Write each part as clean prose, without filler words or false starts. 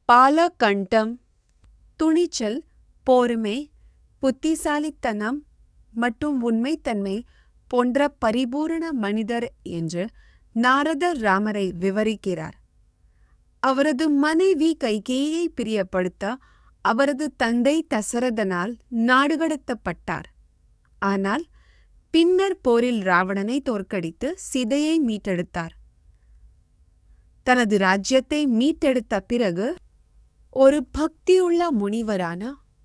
பாலகண்டம் துணிச்சல், பொறுமை, புத்திசாலித்தனம் மற்றும் உண்மைத்தன்மை போன்ற பரிபூரண மனிதர் என்று நாரதர் ராமரை விவரிக்கிறார். அவரது மனைவி கைகேயியை பிரியப்படுத்த அவரது தந்தை தசரதனால் நாடுகடத்தப்பட்டார். ஆனால் பின்னர் போரில் ராவணனை தோற்கடித்து சீதையை மீட்டெடுத்தார். தனது ராஜ்யத்தை மீட்டெடுத்த பிறகு ஒரு பக்தியுள்ள முனிவரான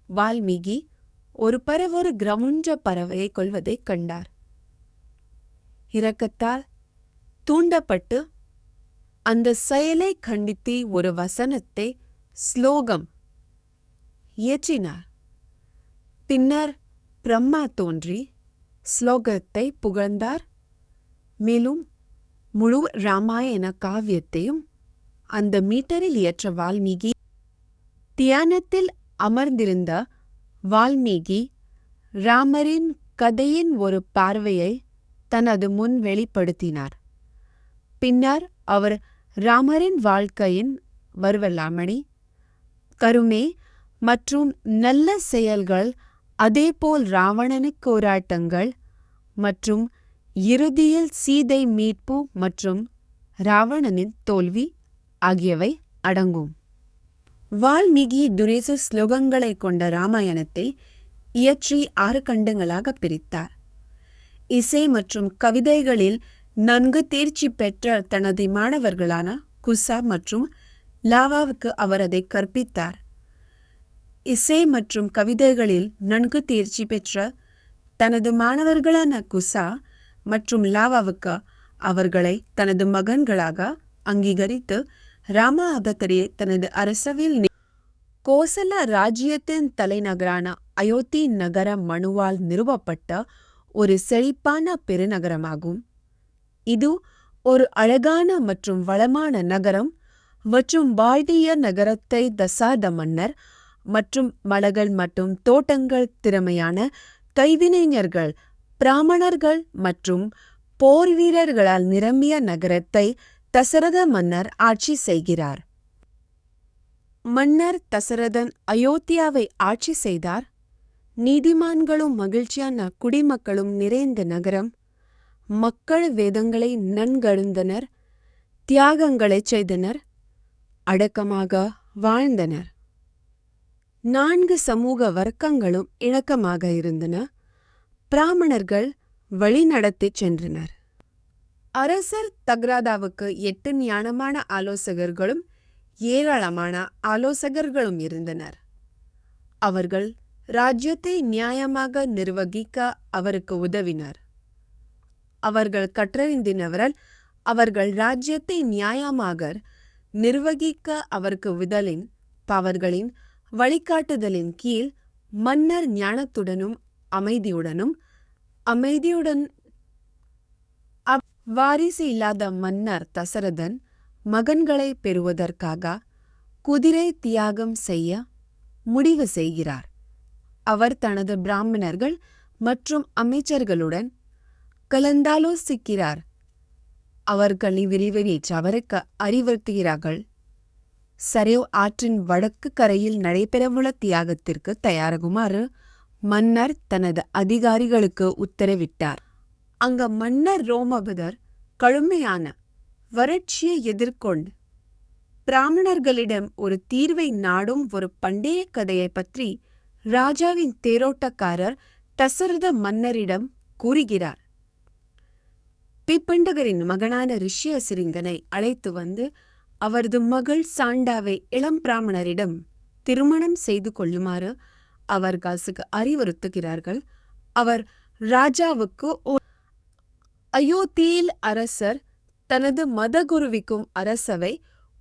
வால்மீகி ஒரு கிரவுண்ட பறவையை கொல்வதைக் கண்டார். இரக்கத்தால் தூண்டப்பட்டு அந்த செயலை கண்டித்து ஒரு வசனத்தை ஸ்லோகம் இயற்றினார். பின்னர் பிரம்மா தோன்றி ஸ்லோகத்தை புகழ்ந்தார். மேலும் முழு ராமாயண காவியத்தையும் அந்த மீட்டரில் இயற்ற வால்மீகி. தியானத்தில் அமர்ந்திருந்த வால்மீகி ராமரின் கதையின் ஒரு பார்வையை தனது முன் வெளிப்படுத்தினார். பின்னர் அவர் ராமரின் வாழ்க்கையின் வர்வலாமணி, கருணை மற்றும் நல்ல செயல்கள், அதேபோல் ராவணனுக்கு போராட்டங்கள் மற்றும் இறுதியில் சீதை மீட்பு மற்றும் ராவணனின் தோல்வி ஆகியவை அடங்கும். வால்மீகி துரேச ஸ்லோகங்களை கொண்ட ராமாயணத்தை இயற்றி 6 கண்டங்களாக பிரித்தார். இசை மற்றும் கவிதைகளில் நன்கு தேர்ச்சி பெற்ற தனது மாணவர்களான குசா மற்றும் லாவாவுக்கு அவர் அதை கற்பித்தார். இசை மற்றும் கவிதைகளில் நன்கு தேர்ச்சி பெற்ற தனது மாணவர்களான குசா மற்றும் லாவாவுக்கு அவர்களை தனது மகன்களாக அங்கீகரித்து ராமாவதரியை தனது அரசவையில் கோசல ராஜ்யத்தின் தலைநகரான அயோத்தி நகர மனுவால் நிறுவப்பட்ட ஒரு செழிப்பான பெருநகரமாகும். இது ஒரு அழகான மற்றும் வளமான நகரம் மற்றும் வாழ்விய நகரத்தை தசாத மன்னர் மற்றும் மலர்கள் மற்றும் தோட்டங்கள், திறமையான கைவினைஞர்கள், பிராமணர்கள் மற்றும் போர் வீரர்களால் நிரம்பிய நகரத்தை தசரத மன்னர் ஆட்சி செய்கிறார். மன்னர் தசரதன் அயோத்தியாவை ஆட்சி செய்தார். நீதிமான்களும் மகிழ்ச்சியான குடிமக்களும் நிறைந்த நகரம். மக்கள் வேதங்களை நன்கறிந்தனர், தியாகங்களைச் செய்தனர், அடக்கமாக வாழ்ந்தனர். 4 சமூக வர்க்கங்களும் இணக்கமாக இருந்தன. பிராமணர்கள் வழிநடத்திச் சென்றனர். அரசர் தக்ராதாவுக்கு 8 ஞானமான ஆலோசகர்களும் ஏராளமான ஆலோசகர்களும் இருந்தனர். அவர்கள் ராஜ்யத்தை நியாயமாக நிர்வகிக்க அவருக்கு உதவினர். அவர்கள் கற்றறிந்தவர்கள். அவர்கள் ராஜ்யத்தை நியாயமாக நிர்வகிக்க அவருக்கு உதவின் அவர்களின் வழிகாட்டுதலின் கீழ் மன்னர் ஞானத்துடனும் அமைதியுடன் வாரிசு இல்லாத மன்னர் தசரதன் மகன்களை பெறுவதற்காக குதிரை தியாகம் செய்ய முடிவு செய்கிறார். அவர் தனது பிராமணர்கள் மற்றும் அமைச்சர்களுடன் கலந்தாலோசிக்கிறார். அவர்கள் விரிவெளிச்சு அவருக்கு அறிவுறுத்துகிறார்கள். சரையோ ஆற்றின் வடக்கு கரையில் நடைபெறவுள்ள தியாகத்திற்கு தயாராகுமாறு மன்னர் தனது அதிகாரிகளுக்கு உத்தரவிட்டார். அங்க மன்னர் ரோமபதர் கடுமையான வறட்சியை எதிர்கொண்டு பிராமணர்களிடம் ஒரு தீர்வை நாடும் ஒரு பண்டைய கதையை பற்றி ராஜாவின் தேரோட்டக்காரர் தசரத மன்னரிடம் கூறுகிறார். பிப்பண்டகரின் மகனான ரிஷ்யசிருங்கனை அழைத்து வந்து அவரது மகள் சாண்டாவை இளம் பிராமணரிடம் திருமணம் செய்து கொள்ளுமாறு அவர்களுக்கு அறிவுறுத்துகிறார்கள். அவர் ராஜாவுக்கு அயோத்தியில் அரசர் தனது மதகுருவிக்கும் அரசவை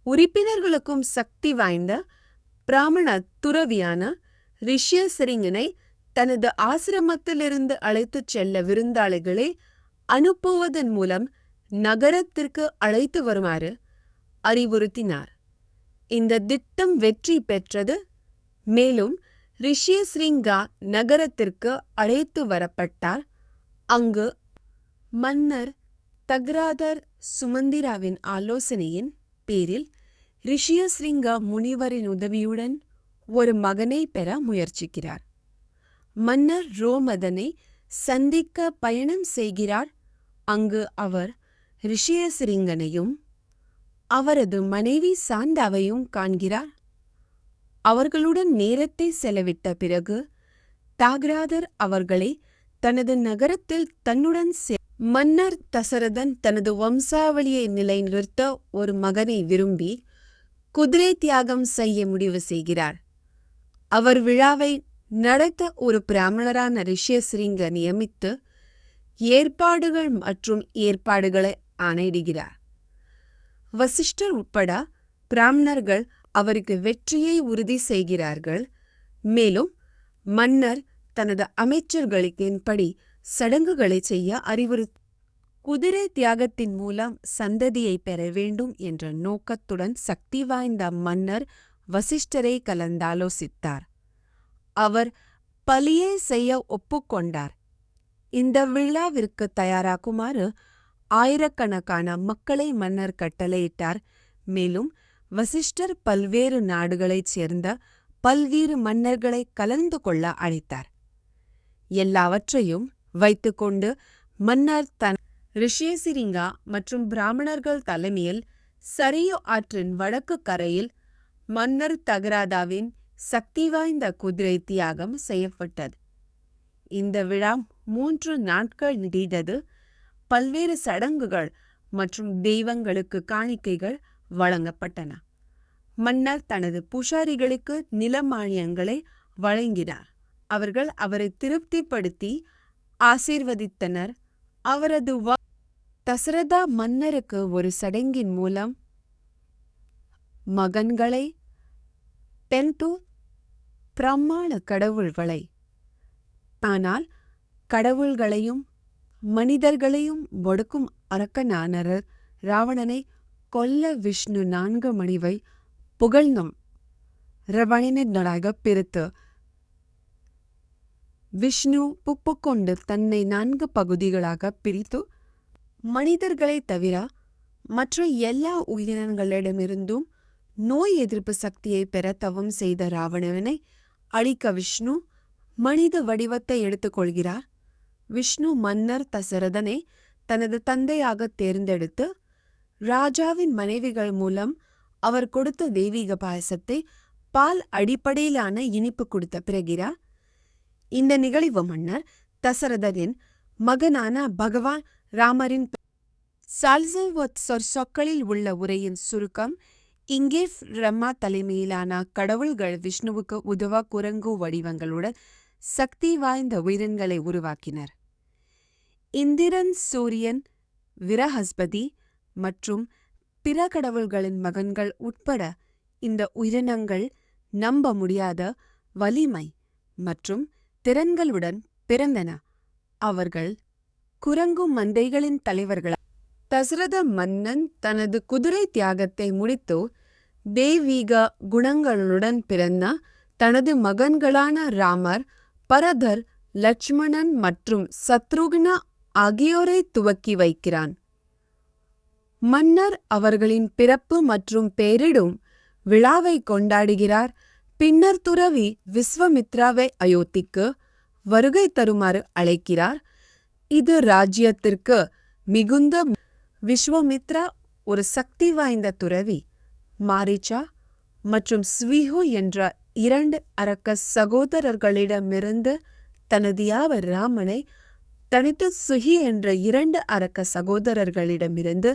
உறுப்பினர்களுக்கும் சக்தி வாய்ந்த பிராமண துறவியான ரிஷ்யசிருங்கனை தனது ஆசிரமத்திலிருந்து அழைத்துச் செல்ல விருந்தாளிகளை அனுப்புவதன் மூலம் நகரத்திற்கு அழைத்து வருமாறு அறிவுறுத்தினார். இந்த திட்டம் வெற்றி பெற்றது. மேலும் ரிஷ்யசிருங்கா நகரத்திற்கு அழைத்து வரப்பட்டார். அங்கு மன்னர் தக்ராதர் சுமந்திராவின் ஆலோசனையின் பேரில் ரிஷியசிருங்க முனிவரின் உதவியுடன் ஒரு மகனை பெற முயற்சிக்கிறார். மன்னர் ரோமதனை சந்திக்க பயணம் செய்கிறார். அங்கு அவர் ரிஷியசிருங்கனையும் அவரது மனைவி சாந்தாவையும் காண்கிறார். அவர்களுடன் நேரத்தை செலவிட்ட பிறகு தாகராதர் அவர்களை தனது நகரத்தில் தன்னுடன் மன்னர் தசரதன் தனது வம்சாவளியை நிலைநிறுத்த ஒரு மகனை விரும்பி குதிரை தியாகம் செய்ய முடிவு செய்கிறார். அவர் விழாவை நடத்த ஒரு பிராமணரான ரிஷியசிருங்க நியமித்து ஏற்பாடுகளை ஆணையிடுகிறார். வசிஷ்டர் உட்பட பிராமணர்கள் அவருக்கு வெற்றியை உறுதி செய்கிறார்கள். மேலும் மன்னர் தனது அமைச்சர்களின்படி சடங்குகளை செய்ய குதிரை தியாகத்தின் மூலம் சந்ததியை பெற வேண்டும் என்ற நோக்கத்துடன் சக்தி வாய்ந்த மன்னர் வசிஷ்டரை கலந்தாலோசித்தார். அவர் பலியை செய்ய ஒப்புக்கொண்டார். இந்த விழாவிற்கு தயாராகுமாறு ஆயிரக்கணக்கான மக்களை மன்னர் கட்டளையிட்டார். மேலும் வசிஷ்டர் பல்வேறு நாடுகளைச் சேர்ந்த பல்வேறு மன்னர்களை கலந்து கொள்ள அழைத்தார். எல்லாவற்றையும் வைத்துக்கொண்டு மன்னர் ரிஷியசிருங்கா மற்றும் பிராமணர்கள் தலைமையில் சரியு ஆற்றின் வடக்கு கரையில் மன்னர் தகராதாவின் சக்தி வாய்ந்த குதிரை தியாகம் செய்யப்பட்டது. இந்த விழா 3 நாட்கள் நீடித்தது. பல்வேறு சடங்குகள் மற்றும் தெய்வங்களுக்கு காணிக்கைகள் வழங்கப்பட்டன. மன்னர் தனது பூசாரிகளுக்கு நில மானியங்களை வழங்கினார். அவர்கள் அவரை திருப்திப்படுத்தி ஆசீர்வதித்தனர். அவரது தசரதா மன்னருக்கு ஒரு சடங்கின் மூலம் மகன்களை பெண்டு பிரமாண கடவுள்களை, ஆனால் கடவுள்களையும் மனிதர்களையும் ஒடுக்கும் அரக்கனான ராவணனை கொல்ல விஷ்ணு 4 மணிவை புகழ்ந்தும் ராவணனாக பிரித்து விஷ்ணு புப்புக்கொண்டு தன்னை 4 பகுதிகளாக பிரித்து மனிதர்களை தவிர மற்ற எல்லா உயிரினங்களிடமிருந்தும் நோய் எதிர்ப்பு சக்தியை பெற தவம் செய்த ராவணனை அழிக்க விஷ்ணு மனித வடிவத்தை எடுத்துக்கொள்கிறார். விஷ்ணு மன்னர் தசரதனை தனது தந்தையாக தேர்ந்தெடுத்து ராஜாவின் மனைவிகள் மூலம் அவர் கொடுத்த தெய்வீக பாயசத்தை பால் அடிப்படையிலான இனிப்பு கொடுத்த பிறகிறார். இந்த நிகழ்வு மன்னர் தசரதனின் மகனான பகவான் ராமரின் சொற்களில் உள்ள உரையின் சுருக்கம். இங்கே பிரம்மா தலைமையிலான கடவுள்கள் விஷ்ணுவுக்கு உதவ குரங்கு வடிவங்களுடன் சக்தி வாய்ந்த உயிரினங்களை உருவாக்கினர். இந்திரன், சூரியன், விரஹஸ்பதி மற்றும் பிற கடவுள்களின் மகன்கள் உட்பட இந்த உயிரினங்கள் நம்ப முடியாத வலிமை மற்றும் திறன்களுடன் பிறந்தன. அவர்கள் குரங்கு மந்தைகளின் தலைவர்கள். தசரத மன்னன் தனது குதிரை தியாகத்தை முடித்து தெய்வீக குணங்களுடன் பிறந்த தனது மகன்களான ராமர், பரதர், லட்சுமணன் மற்றும் சத்ருக்னா ஆகியோரை துவக்கி வைக்கிறான். மன்னர் அவர்களின் பிறப்பு மற்றும் பெயரிடும் விழாவை கொண்டாடுகிறார். பின்னர் துறவி விஸ்வாமித்ராவை அயோத்திக்கு வருகை தருமாறு அழைக்கிறார். இது ராஜ்யத்திற்கு மிகுந்த. விஸ்வாமித்ரா ஒரு சக்தி வாய்ந்த துறவி. மாரீச்சா மற்றும் ஸ்வீஹு என்ற 2 அரக்க சகோதரர்களிடமிருந்து தனது யாவர் ராமனை தனித்து சுகி என்ற 2 அரக்க சகோதரர்களிடமிருந்து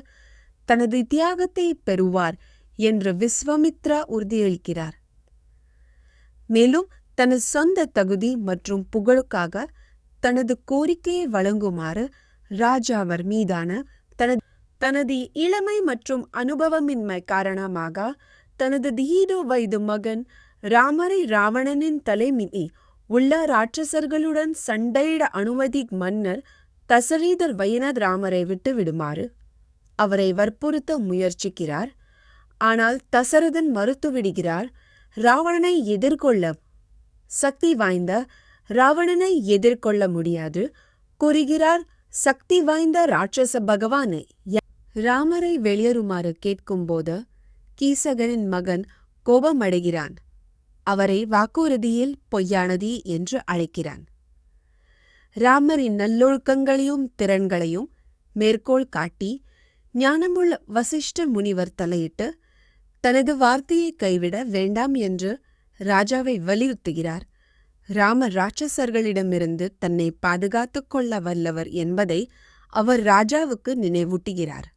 தனது தியாகத்தை பெறுவார் என்று விஸ்வாமித்ரா உறுதியளிக்கிறார். மேலும் தனது சொந்த தகுதி மற்றும் புகழுக்காக தனது கோரிக்கையை வழங்குமாறு ராஜாவர் மீதான தனது இளமை மற்றும் அனுபவமின்மை காரணமாக தனது 7 வயது மகன் ராமரை ராவணனின் தலைமையில் உள்ள ராட்சசர்களுடன் சண்டையிட அனுமதி மன்னர் தசரதர் வயனத் ராமரை விட்டு விடுமாறு அவரை வற்புறுத்த முயற்சிக்கிறார். ஆனால் தசரதன் மறுத்துவிடுகிறார். ராவணனை எதிர்கொள்ள சக்தி வாய்ந்த ராவணனை எதிர்கொள்ள முடியாது கூறுகிறார். சக்தி வாய்ந்த ராட்சச பகவானை ராமரை வெளியேறுமாறு கேட்கும்போது கீசகனின் மகன் கோபமடைகிறான். அவரை வாக்குறுதியில் பொய்யானதி என்று அழைக்கிறான். ராமரின் நல்லொழுக்கங்களையும் திறன்களையும் மேற்கோள் காட்டி ஞானமுள்ள வசிஷ்ட முனிவர் தலையிட்டு தனது வார்த்தையை கைவிட வேண்டாம் என்று ராஜாவை வலியுறுத்துகிறார். ராமர் ராட்சசர்களிடமிருந்து தன்னை பாதுகாத்துக் கொள்ள வல்லவர் என்பதை அவர் ராஜாவுக்கு நினைவூட்டுகிறார்.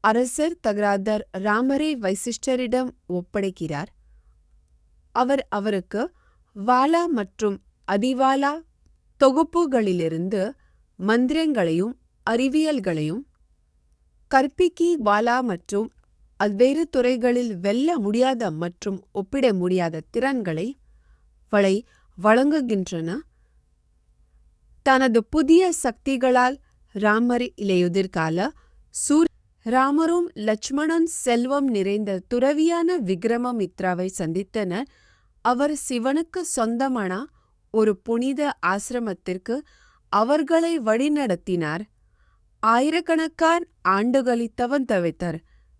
அரசர் தகராதர் ராமரை வைசிஷ்டரிடம் ஒப்படைக்கிறார். அவர் அவருக்கு வாலா மற்றும் அதிவாலா தொகுப்புகளிலிருந்து மந்திரங்களையும் அறிவியல்களையும் கற்பிக்கி வாலா மற்றும் அவ்வேறு துறைகளில் வெல்ல முடியாத மற்றும் ஒப்பிட முடியாத திறன்களை வழங்குகின்றன. தனது புதிய சக்திகளால் ராமர் இலையுதிர்கால ராமரும் லட்சுமணன் செல்வம் நிறைந்த துறவியான விக்ரமமித்ராவை சந்தித்தனர். அவர் சிவனுக்கு சொந்தமான ஒரு புனித ஆசிரமத்திற்கு அவர்களை வழிநடத்தினார். ஆயிரக்கணக்கான ஆண்டுகளை தவிர்த்தவர்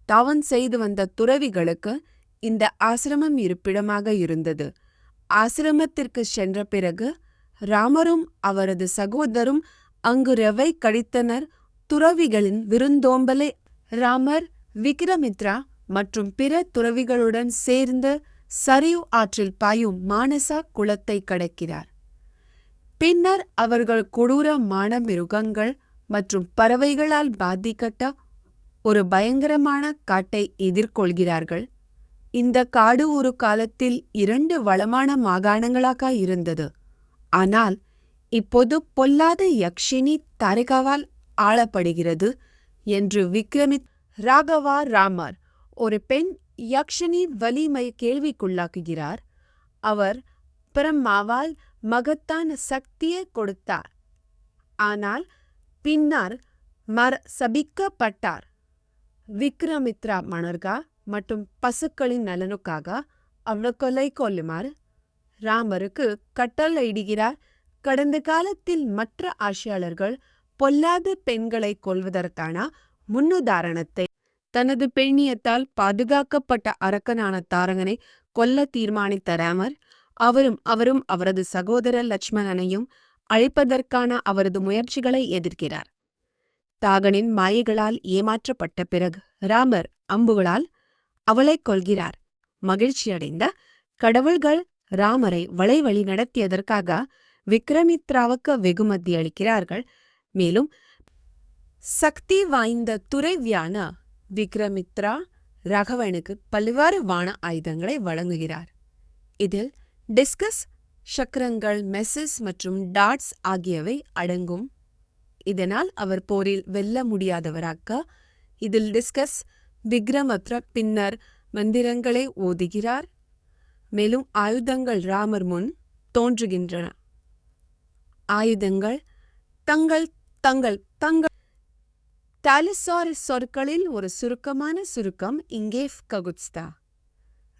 தவன் செய்து வந்த துறவிகளுக்கு இந்த ஆசிரமம் இருப்பிடமாக இருந்தது. ஆசிரமத்திற்கு சென்ற பிறகு ராமரும் அவரது சகோதரும் அங்கு ரவை கழித்தனர். துறவிகளின் விருந்தோம்பலை ராமர் விக்ரமித்ரா மற்றும் பிற துறவிகளுடன் சேர்ந்து சரியு ஆற்றில் பாயும் மானசா குளத்தை கடக்கிறார். பின்னர் அவர்கள் கொடூரமான மிருகங்கள் மற்றும் பறவைகளால் பாதிக்கப்பட்ட ஒரு பயங்கரமான காட்டை எதிர்கொள்கிறார்கள். இந்த காடு ஒரு காலத்தில் 2 வளமான மாகாணங்களாக இருந்தது. ஆனால் இப்போது பொல்லாத யக்ஷினி தாரிகாவால் ஆளப்படுகிறது என்று ராகவா ராமர் ஒரு பெண் யக்ஷினி வலிமை கேள்விக்குள்ளாக்குகிறார். அவர் பிரம்மாவால் மகத்தான சக்தியை கொடுத்தார், ஆனால் பின்னர் சபிக்கப்பட்டார். விக்ரமித்ரா மணர்கா மற்றும் பசுக்களின் நலனுக்காக அவளை கொலை கொல்லுமாறு ராமருக்கு கட்டளையிடுகிறார். கடந்த காலத்தில் மற்ற ஆட்சியாளர்கள் பொல்லாத பெண்களை கொல்வதற்கான முன்னுதாரணத்தை தனது பெண்ணியத்தால் பாதுகாக்கப்பட்ட அரக்கனான தாரகனை கொல்ல தீர்மானித்த ராமர் அவரும் அவரது சகோதரர் லட்சுமணனையும் அழிப்பதற்கான அவரது முயற்சிகளை எதிர்க்கிறார். தாகனின் மாயைகளால் ஏமாற்றப்பட்ட பிறகு ராமர் அம்புகளால் அவளை கொல்கிறார். மகிழ்ச்சியடைந்த கடவுள்கள் ராமரை வழி நடத்தியதற்காக விக்ரமித்ராவுக்கு வெகுமதி அளிக்கிறார்கள். மேலும் சக்தி வாய்ந்த துறவியான விக்ரமித்ரா ராகவனுக்கு பல்வேறு வான ஆயுதங்களை வழங்குகிறார். இதில் டிஸ்கஸ், சக்கரங்கள், மெசஸ் மற்றும் டாட்ஸ் ஆகியவை அடங்கும். இதனால் அவர் போரில் வெல்ல முடியாதவராக்க. இதில் டிஸ்கஸ் விக்ரமித்ரா பின்னர் மந்திரங்களை ஓதுகிறார். மேலும் ஆயுதங்கள் ராமர் முன் தோன்றுகின்றன. ஆயுதங்கள் தங்கள் தங்கள் தங்கள் டாலிசாரஸ் சொற்களில் ஒரு சுருக்கமான சுருக்கம் இங்கேஃப் ககுத்ஸ்தா.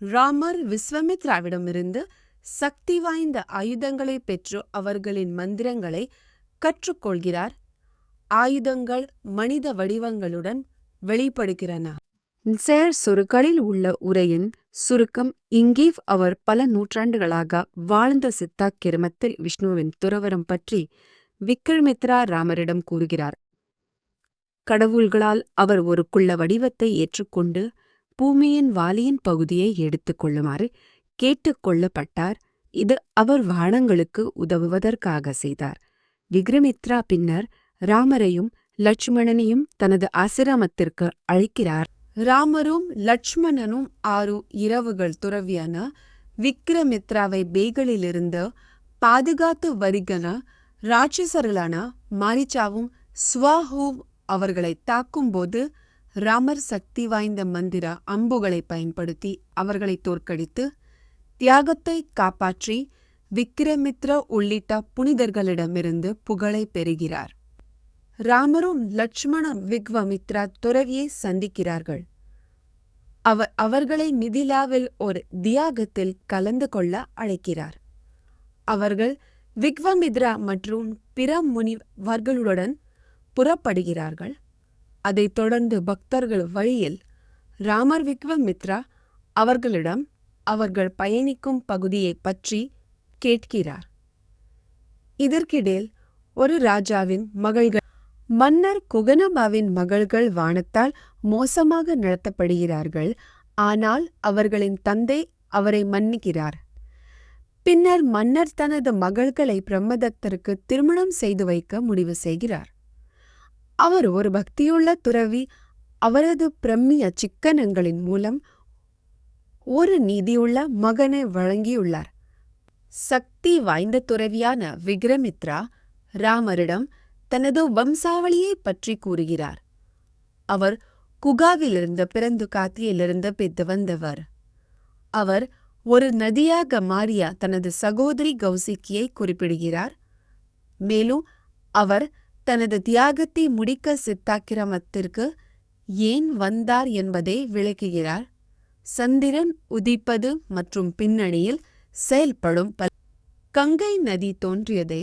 ராமர் விஸ்வாமித்ராவிடமிருந்து சக்தி வாய்ந்த ஆயுதங்களை பெற்று அவர்களின் மந்திரங்களை கற்றுக்கொள்கிறார். ஆயுதங்கள் மனித வடிவங்களுடன் வெளிப்படுகிறன. சொற்களில் உள்ள உரையின் சுருக்கம் இங்கேவ் அவர் பல நூற்றாண்டுகளாக வாழ்ந்த சித்தா கிரமத்தில் விஷ்ணுவின் துறவரம் பற்றி விக்ரமித்ரா ராமரிடம் கூறுகிறார். கடவுள்களால் அவர் ஒரு குள்ள வடிவத்தை ஏற்றுக்கொண்டு பூமியின் வாலியின் பகுதியை எடுத்துக் கொள்ளுமாறு கேட்டுக்கொள்ளப்பட்டார். இது அவர் வானங்களுக்கு உதவுவதற்காக செய்தார். விக்ரமித்ரா பின்னர் ராமரையும் லட்சுமணனையும் தனது ஆசிரமத்திற்கு அழைக்கிறார். ராமரும் லட்சுமணனும் 6 இரவுகள் துறவியான விக்ரமித்ராவை பேய்களிலிருந்து பாதுகாத்து வருகிற ராட்சசர்களான மாரிச்சாவும் ஸ்வாஹூவ் அவர்களை தாக்கும்போது ராமர் சக்தி வாய்ந்த மந்திர அம்புகளை பயன்படுத்தி அவர்களை தோற்கடித்து தியாகத்தை காப்பாற்றி விக்ரமித்ரா உள்ளிட்ட புனிதர்களிடமிருந்து புகழை பெறுகிறார். ராமரும் லட்சுமண விக்ரமித்ரா துறவியை சந்திக்கிறார்கள். அவர்களை மிதிலாவில் ஒரு தியாகத்தில் கலந்து கொள்ள அழைக்கிறார். அவர்கள் விக்ரமித்ரா மற்றும் பிற முனிவர்களுடன் புறப்படுகிறார்கள். அதைத் தொடர்ந்து பக்தர்கள் வழியில் ராமர் விக்ரமித்ரா அவர்களிடம் அவர்கள் பயணிக்கும் பகுதியைப் பற்றி கேட்கிறார். இதற்கிடையில் ஒரு ராஜாவின் மகள்கள் மன்னர் குகனபாவின் மகள்கள் வானத்தால் மோசமாக நடத்தப்படுகிறார்கள். ஆனால் அவர்களின் தந்தை அவரை மன்னிக்கிறார். பின்னர் மன்னர் தனது மகள்களை பிரம்மதத்தருக்கு திருமணம் செய்து வைக்க முடிவு செய்கிறார். அவர் ஒரு பக்தியுள்ள துறவி. அவரது பிரம்மிய சிக்கனங்களின் மூலம் ஒரு நீதியுள்ள மகனை வழங்கியுள்ளார். சக்தி வாய்ந்த துறவியான விக்ரமித்ரா ராமரிடம் தனது வம்சாவளியை பற்றி கூறுகிறார். அவர் குகாவிலிருந்து பிறந்து காத்தியிலிருந்து பித்து வந்தவர். அவர் ஒரு நதியாக மாறிய தனது சகோதரி கௌசிக்கியை குறிப்பிடுகிறார். மேலும் அவர் தனது தியாகத்தை முடிக்க சித்தாக்கிரமத்திற்கு ஏன் வந்தார் என்பதை விளக்குகிறார். சந்திரன் உதிப்பது மற்றும் பின்னணியில் செயல்படும் கங்கை நதி தோன்றியதை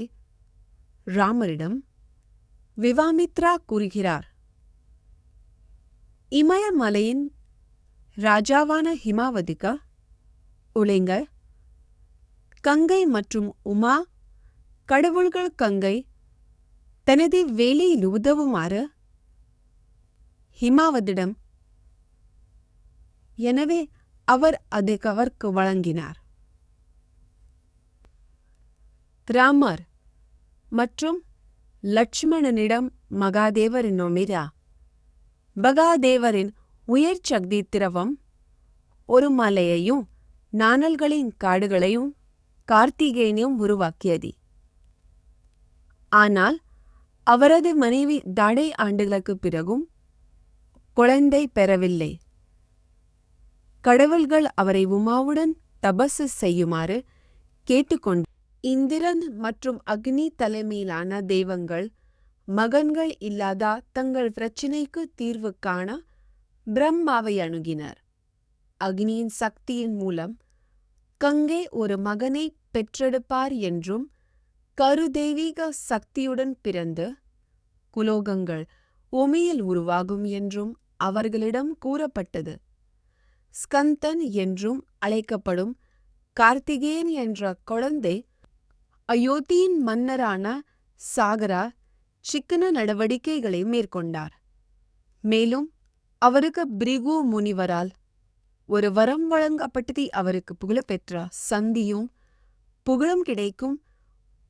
ராமரிடம் விவாமித்ரா கூறுகிறார். இமயமலையின் ராஜாவான ஹிமாவதிகா உலங்க கங்கை மற்றும் உமா கடவுள்கள் கங்கை தனது வேலையில் உதவுமாறு ஹிமாவதிடம் எனவே அவர் அதை அவருக்கு வழங்கினார். ராமர் மற்றும் லட்சுமணனிடம் மகாதேவரின் ஒமிரா மகாதேவரின் உயர் சக்தி திரவம் ஒரு மலையையும் நாணல்களின் காடுகளையும் கார்த்திகேயனையும் உருவாக்கியது. ஆனால் அவரது மனைவி தடை ஆண்டுகளுக்கு பிறகும் குழந்தை பெறவில்லை. கடவுள்கள் அவரை உமாவுடன் தபசு செய்யுமாறு கேட்டுக்கொண்டு இந்திரன் மற்றும் அக்னி தலைமையிலான தெய்வங்கள் மகன்கள் இல்லாத தங்கள் பிரச்சினைக்கு தீர்வு காண பிரம்மாவை அணுகினர். அக்னியின் சக்தியின் மூலம் கங்கை ஒரு மகனை பெற்றெடுப்பார் என்றும் கருதெய்வீக சக்தியுடன் பிறந்து குலோகங்கள் உமியில் உருவாகும் என்றும் அவர்களிடம் கூறப்பட்டது. ஸ்கந்தன் என்றும் அழைக்கப்படும் கார்த்திகேயன் என்ற குழந்தை அயோத்தியின் மன்னரான சாகரா சிக்கன நடவடிக்கைகளை மேற்கொண்டார். மேலும் அவருக்கு பிரிகு முனிவரால் ஒரு வரம் வழங்கப்பட்டது. அவருக்கு புகழப்பெற்ற சந்தியும் புகழும் கிடைக்கும்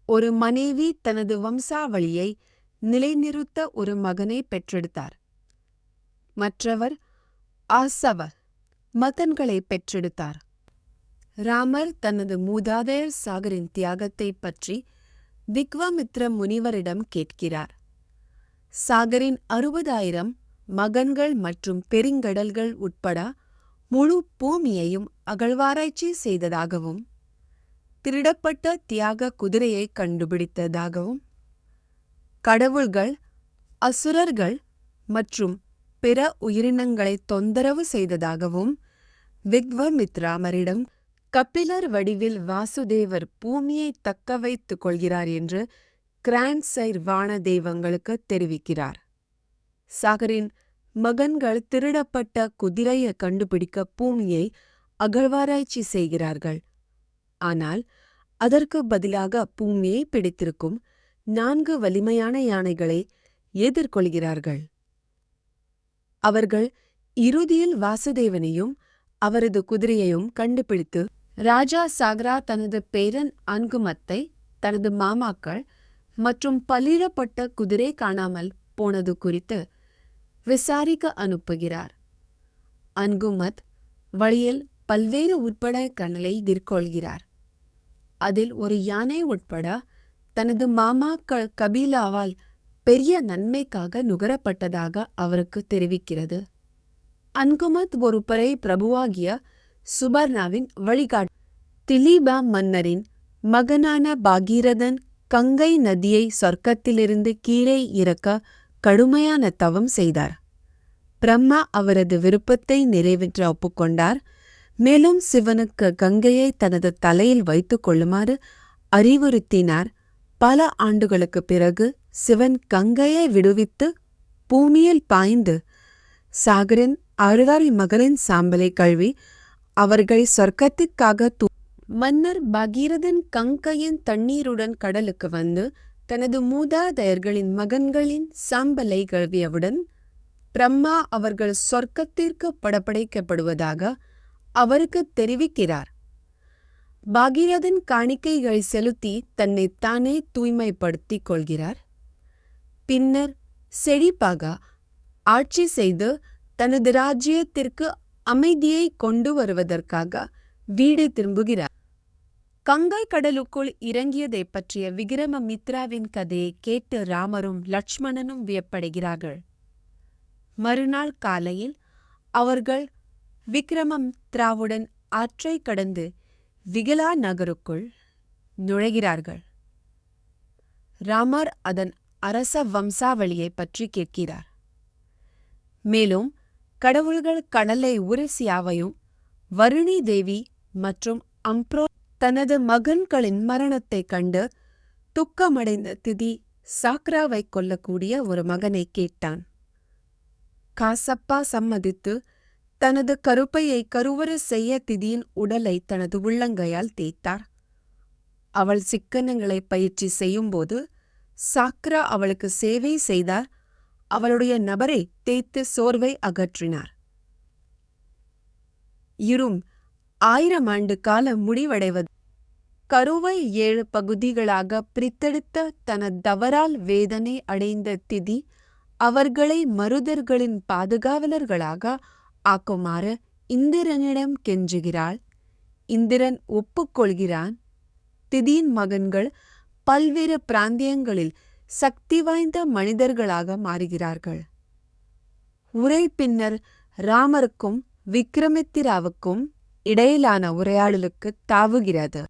ஒரு மனைவி தனது வம்சாவளியை நிலைநிறுத்த ஒரு மகனை பெற்றெடுத்தார். மற்றவர் ஆசவ மகன்களை பெற்றெடுத்தார். ராமர் தனது மூதாதையர் சாகரின் தியாகத்தை பற்றி விக்வாமித்ர முனிவரிடம் கேட்கிறார். சாகரின் 60,000 மகன்கள் மற்றும் பெருங்கடல்கள் உட்பட முழு பூமியையும் அகழ்வாராய்ச்சி செய்ததாகவும் திருடப்பட்ட தியாக குதிரையை கண்டுபிடித்ததாகவும் கடவுள்கள் அசுரர்கள் மற்றும் பிற உயிரினங்களை தொந்தரவு செய்ததாகவும் விக்வாமித்ராமரிடம் கபிலர் வடிவில் வாசுதேவர் பூமியை தக்க வைத்துக் கொள்கிறார் என்று கிராண்ட்சைர் வான தெய்வங்களுக்கு தெரிவிக்கிறார். சாகரின் மகன்கள் திருடப்பட்ட குதிரையை கண்டுபிடிக்க பூமியை அகழ்வாராய்ச்சி செய்கிறார்கள். ஆனால் அதற்கு பதிலாக பூமியை பிடித்திருக்கும் 4 வலிமையான யானைகளை எதிர்கொள்கிறார்கள். அவர்கள் இறுதியில் வாசுதேவனையும் அவரது குதிரையையும் கண்டுபிடித்து ராஜா சாகரா தனது பேரன் அன்குமத்தை தனது மாமாக்கள் மற்றும் பலியிடப்பட்ட குதிரை காணாமல் போனது குறித்து விசாரிக்க அனுப்புகிறார். அன்குமத் வழியில் பல்வேறு உட்படங்களை எதிர்கொள்கிறார். அதில் ஒரு யானை உட்பட தனது மாமாக்கள் கபீலாவால் பெரிய நன்மைக்காக நுகரப்பட்டதாக அவருக்கு தெரிவிக்கிறது. அன்குமத் ஒரு பறை பிரபுவாகிய சுபர்ணாவின் வழிகாட்டு திலீபா மன்னரின் மகனான பாகீரதன் கங்கை நதியை சொர்க்கத்திலிருந்து கீழே இறக்க கடுமையான தவம் செய்தார். பிரம்மா அவரது விருப்பத்தை நிறைவேற்ற ஒப்புக்கொண்டார். மேலும் சிவனுக்கு கங்கையை தனது தலையில் வைத்துக் கொள்ளுமாறு அறிவுறுத்தினார். பல ஆண்டுகளுக்கு பிறகு சிவன் கங்கையை விடுவித்து பூமியில் பாய்ந்து சாகரின் அருகாரி மகளின் சாம்பலை கழுவி அவர்களை சொர்க்கத்திற்காக மன்னர் பகீரதன் கங்கையின் தண்ணீருடன் கடலுக்கு வந்து தனது மூதாதையர்களின் மகன்களின் சாம்பலை கழுவியவுடன் பிரம்மா அவர்கள் சொர்க்கத்திற்கு படப்படைக்கப்படுவதாக அவருக்கு தெரிவிக்கிறார். பகீரதன் காணிக்கைகளை செலுத்தி தன்னைத்தானே தூய்மைப்படுத்திக் கொள்கிறார். பின்னர் செழிப்பாக ஆட்சி செய்து தனது ராஜ்யத்திற்கு அமைதியை கொண்டு வருவதற்காக வீடு திரும்புகிறார். கங்கை கடலுக்குள் இறங்கியதை பற்றிய விக்ரமமித்ராவின் கதையை கேட்டு ராமரும் லட்சுமணனும் வியப்படைகிறார்கள். மறுநாள் காலையில் அவர்கள் விக்ரமமித்ராவுடன் ஆற்றை கடந்து விகலா நகருக்குள் நுழைகிறார்கள். ராமர் அதன் அரச வம்சாவளியை பற்றி கேட்கிறார். மேலும் கடவுள்கள் கடலை உரசியாவையும் வருணி தேவி மற்றும் அம்ப்ரோ தனது மகன்களின் மரணத்தைக் கண்டு துக்கமடைந்த திதி சாக்ராவை கொல்லக்கூடிய ஒரு மகனை கேட்டான். காசப்பா சம்மதித்து தனது கருப்பையை கருவற செய்ய திதியின் உடலை தனது உள்ளங்கையால் தேய்த்தார். அவள் சிக்கனங்களை பயிற்சி செய்யும்போது சாக்ரா அவளுக்கு சேவை செய்தார். அவளுடைய நபரை தேய்த்து சோர்வை அகற்றினார். 1000 ஆண்டு காலம் முடிவடைவது கருவை 7 பகுதிகளாக பிரித்தெடுத்த தனது தவறால் வேதனை அடைந்த திதி அவர்களை மருதர்களின் பாதுகாவலர்களாக ஆக்குமாறு இந்திரனிடம் கெஞ்சுகிறாள். இந்திரன் ஒப்புக்கொள்கிறான். திதியின் மகன்கள் பல்வேறு பிராந்தியங்களில் சக்தி வாய்ந்த மனிதர்களாக மாறுகிறார்கள். உரை பின்னர் ராமருக்கும் விக்ரமித்திராவுக்கும் இடையிலான உரையாடலுக்கு தாவுகிறது.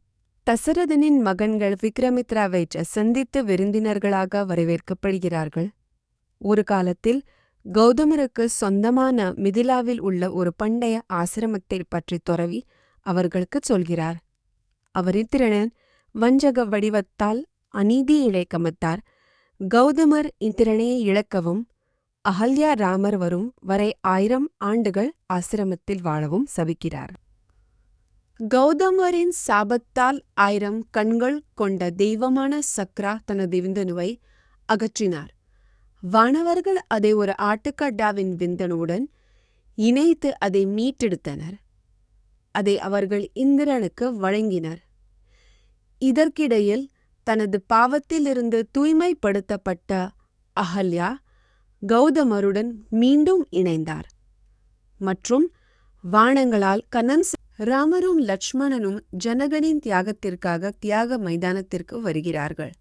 தசரதனின் மகன்கள் விக்ரமித்ராவை சந்தித்து விருந்தினர்களாக வரவேற்கப்படுகிறார்கள். ஒரு காலத்தில் கௌதமருக்கு சொந்தமான மிதிலாவில் உள்ள ஒரு பண்டைய ஆசிரமத்தை பற்றி துறவி அவர்களுக்கு சொல்கிறார். அவர் இந்திரனின் வஞ்சக வடிவத்தால் அநீதி இழைக்கமத்தார். கௌதமர் இந்திரனை இழக்கவும் அகல்யா ராமர் வரும் வரை 1000 ஆண்டுகள் ஆசிரமத்தில் வாழவும் சபிக்கிறார். கௌதமரின் சாபத்தால் 1000 கண்கள் கொண்ட தெய்வமான சக்ரா தனது விந்தணுவை அகற்றினார். வானவர்கள் அதை ஒரு ஆட்டுக்கடாவின் விந்தணுவுடன் இணைத்து அதை மீட்டெடுத்தனர். அதை அவர்கள் இந்திரனுக்கு வழங்கினர். இதற்கிடையில் தனது பாவத்திலிருந்து தூய்மைப்படுத்தப்பட்ட அகல்யா கௌதமருடன் மீண்டும் இணைந்தார் மற்றும் வானங்களால் கனம். ராமரும் லட்சுமணனும் ஜனகனின் தியாகத்திற்காக தியாக மைதானத்திற்கு வருகிறார்கள்.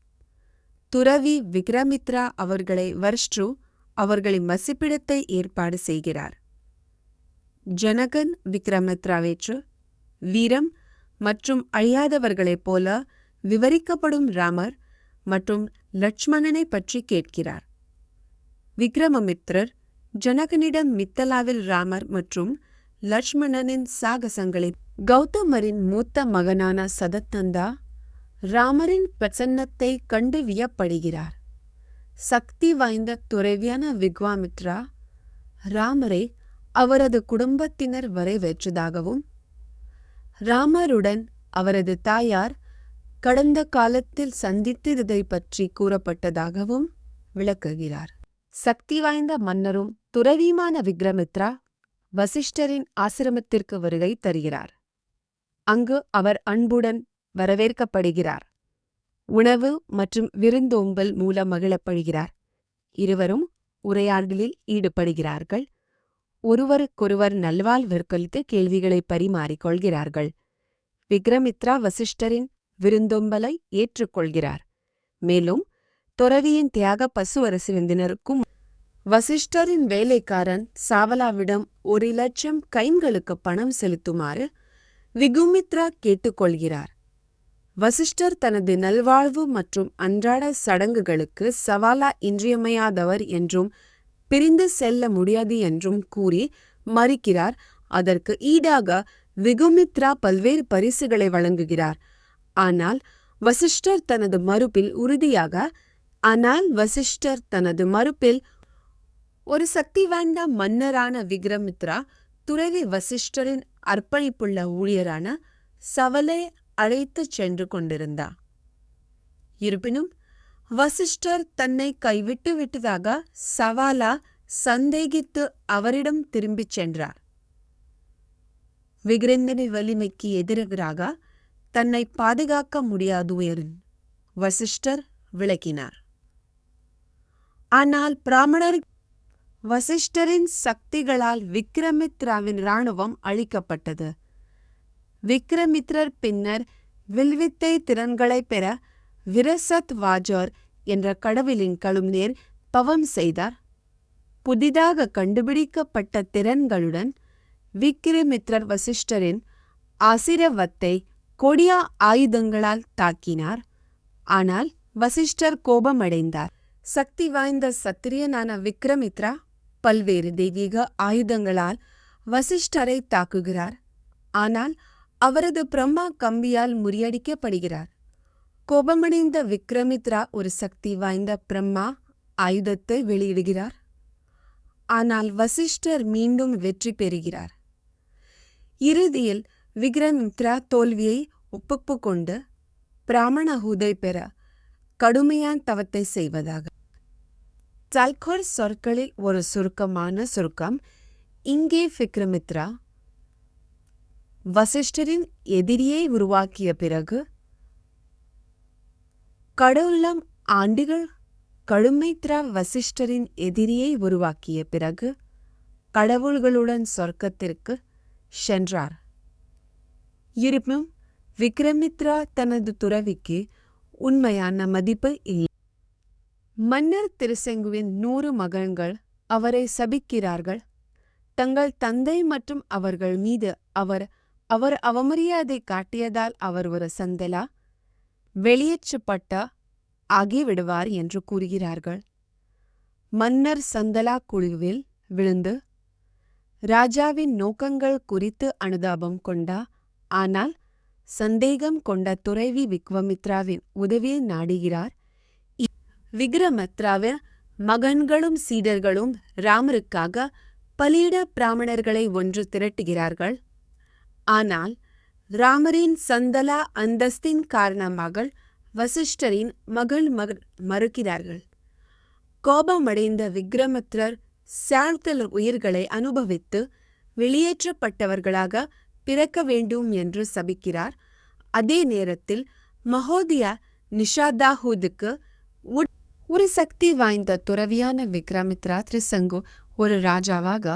துறவி விக்ரமித்ரா அவர்களை வர்ஷ்டு அவர்களின் வசிப்பிடத்தை ஏற்பாடு செய்கிறார். ஜனகன் விக்ரமித்ராவேற்று வீரம் மற்றும் அழியாதவர்களைப் போல விவரிக்கப்படும் ராமர் மற்றும் லட்சுமணனை பற்றி கேட்கிறார். விக்ரமமித்ரர் ஜனகனிடம் மித்தலாவில் ராமர் மற்றும் லட்சுமணனின் சாகசங்களை கௌதமரின் மூத்த மகனான சதத்தந்தா ராமரின் பிரசன்னத்தை கண்டு வியப்படுகிறார். சக்தி வாய்ந்த துறவியான விக்ரமித்ரா ராமரை அவரது குடும்பத்தினர் வரவேற்றதாகவும் ராமருடன் அவரது தாயார் கடந்த காலத்தில் சந்தித்ததை பற்றி கூறப்பட்டதாகவும் விளக்குகிறார். சக்தி வாய்ந்த மன்னரும் துறவியுமான விக்ரமித்ரா வசிஷ்டரின் ஆசிரமத்திற்கு வருகை தருகிறார். அங்கு அவர் அன்புடன் வரவேற்கப்படுகிறார். உணவு மற்றும் விருந்தோம்பல் மூலம் மகிழப்படுகிறார். இருவரும் உரையாடலில் ஈடுபடுகிறார்கள். ஒருவருக்கொருவர் நல்வாழ்விற்கொழித்து கேள்விகளை பரிமாறிக்கொள்கிறார்கள். விக்ரமித்ரா வசிஷ்டரின் விருந்தோம்பலை ஏற்றுக்கொள்கிறார். மேலும் துறவியின் தியாக பசுவரசு விருந்தினருக்கும் வசிஷ்டரின் வேலைக்காரன் சாவலாவிடம் 1,00,000 கைன்களுக்கு பணம் செலுத்துமாறு விக்ரமித்ரா கேட்டுக்கொள்கிறார். வசிஷ்டர் தனது நல்வாழ்வு மற்றும் அன்றாட சடங்குகளுக்கு சவாலா இன்றியமையாதவர் என்றும் பிரிந்து செல்ல முடியாது என்றும் கூறி மறுக்கிறார். அதற்கு ஈடாக விக்ரமித்ரா பல்வேறு பரிசுகளை வழங்குகிறார். ஆனால் வசிஷ்டர் தனது மறுப்பில் ஒரு சக்தி வாய்ந்த மன்னரான விக்ரமித்ரா துறவி வசிஷ்டரின் அர்ப்பணிப்புள்ள ஊழியரான சவலை அழைத்துச் சென்று கொண்டிருந்தார். இருப்பினும் வசிஷ்டர் தன்னை கைவிட்டு விட்டதாக சவாலா சந்தேகித்து அவரிடம் திரும்பிச் சென்றார். விக்ரேந்திரனின் வலிமைக்கு எதிராக தன்னை பாதுகாக்க முடியாது என வசிஷ்டர் விளக்கினார். ஆனால் பிராமணர் வசிஷ்டரின் சக்திகளால் விக்ரமித்ராவின் இராணுவம் அழிக்கப்பட்டது. விக்ரமித்ரர் பின்னர் வில்வித்தை திறன்களை பெற விரசத் வாஜர் என்ற கடவுளின் கழும் தவம் செய்தார். புதிதாக கண்டுபிடிக்கப்பட்ட திறன்களுடன் விக்ரமித்ரர் வசிஷ்டரின் ஆசீர்வாதத்தை கொடிய ஆயுதங்களால் தாக்கினார். ஆனால் வசிஷ்டர் கோபமடைந்தார். சக்தி வாய்ந்த சத்திரியனான விக்ரமித்ரா பல்வேறு தெய்வீக ஆயுதங்களால் வசிஷ்டரை தாக்குகிறார். ஆனால் அவரது பிரம்மா கம்பியால் முறியடிக்கப்படுகிறார். கோபமடைந்த விக்ரமித்ரா ஒரு சக்தி வாய்ந்த பிரம்மா ஆயுதத்தை வெளியிடுகிறார். ஆனால் வசிஷ்டர் மீண்டும் வெற்றி பெறுகிறார். இறுதியில் விக்ரமித்ரா தோல்வியை ஒப்புக்கொண்டு பிராமணஹூதை பெற கடுமையான தவத்தை செய்வதாக. சல்கோர் சொற்களில் ஒரு சுருக்கமான சுருக்கம். இங்கே விக்ரமித்ரா வசிஷ்டரின் எதிரியை உருவாக்கிய பிறகு கடவுளம் ஆண்டுகள் கடுமைத்ரா வசிஷ்டரின் எதிரியை உருவாக்கிய பிறகு கடவுள்களுடன் சொர்க்கத்திற்கு சென்றார். இருப்பினும் விக்ரமித்ரா தனது துறவிக்கு உண்மையான மதிப்பு இல்லை. மன்னர் திருசங்குவின் 100 மகன்கள் அவரை சபிக்கிறார்கள். தங்கள் தந்தை மற்றும் அவர்கள் மீது அவர் அவமரியாதை காட்டியதால் அவர் ஒரு சந்தலா வெளியேற்றப்பட்ட ஆகிவிடுவார் என்று கூறுகிறார்கள். மன்னர் சந்தலா குழுவில் விழுந்து ராஜாவின் நோக்கங்கள் குறித்து அனுதாபம் கொண்டார். ஆனால் சந்தேகம் கொண்ட துறவி விக்ரமித்ராவின் உதவியை நாடுகிறார். விக்ரமித்ராவின் மகன்களும் சீடர்களும் ராமருக்காக பலியிட பிராமணர்களை ஒன்று திரட்டுகிறார்கள். ஆனால் ராமரின் சந்தலா அந்தஸ்தின் காரணமாக வசிஷ்டரின் மகள் மறுக்கிறார்கள். கோபமடைந்த விக்ரமித்ரர் சாழ்த்தல் உயிர்களை அனுபவித்து வெளியேற்றப்பட்டவர்களாக பிறக்க வேண்டும் என்று சபிக்கிறார். அதே நேரத்தில் மகோதியா நிஷாதாஹூதுக்கு ஒரு சக்தி வாய்ந்த துறவியான விக்ரமித்ரா திரிசங்கு ஒரு ராஜாவாக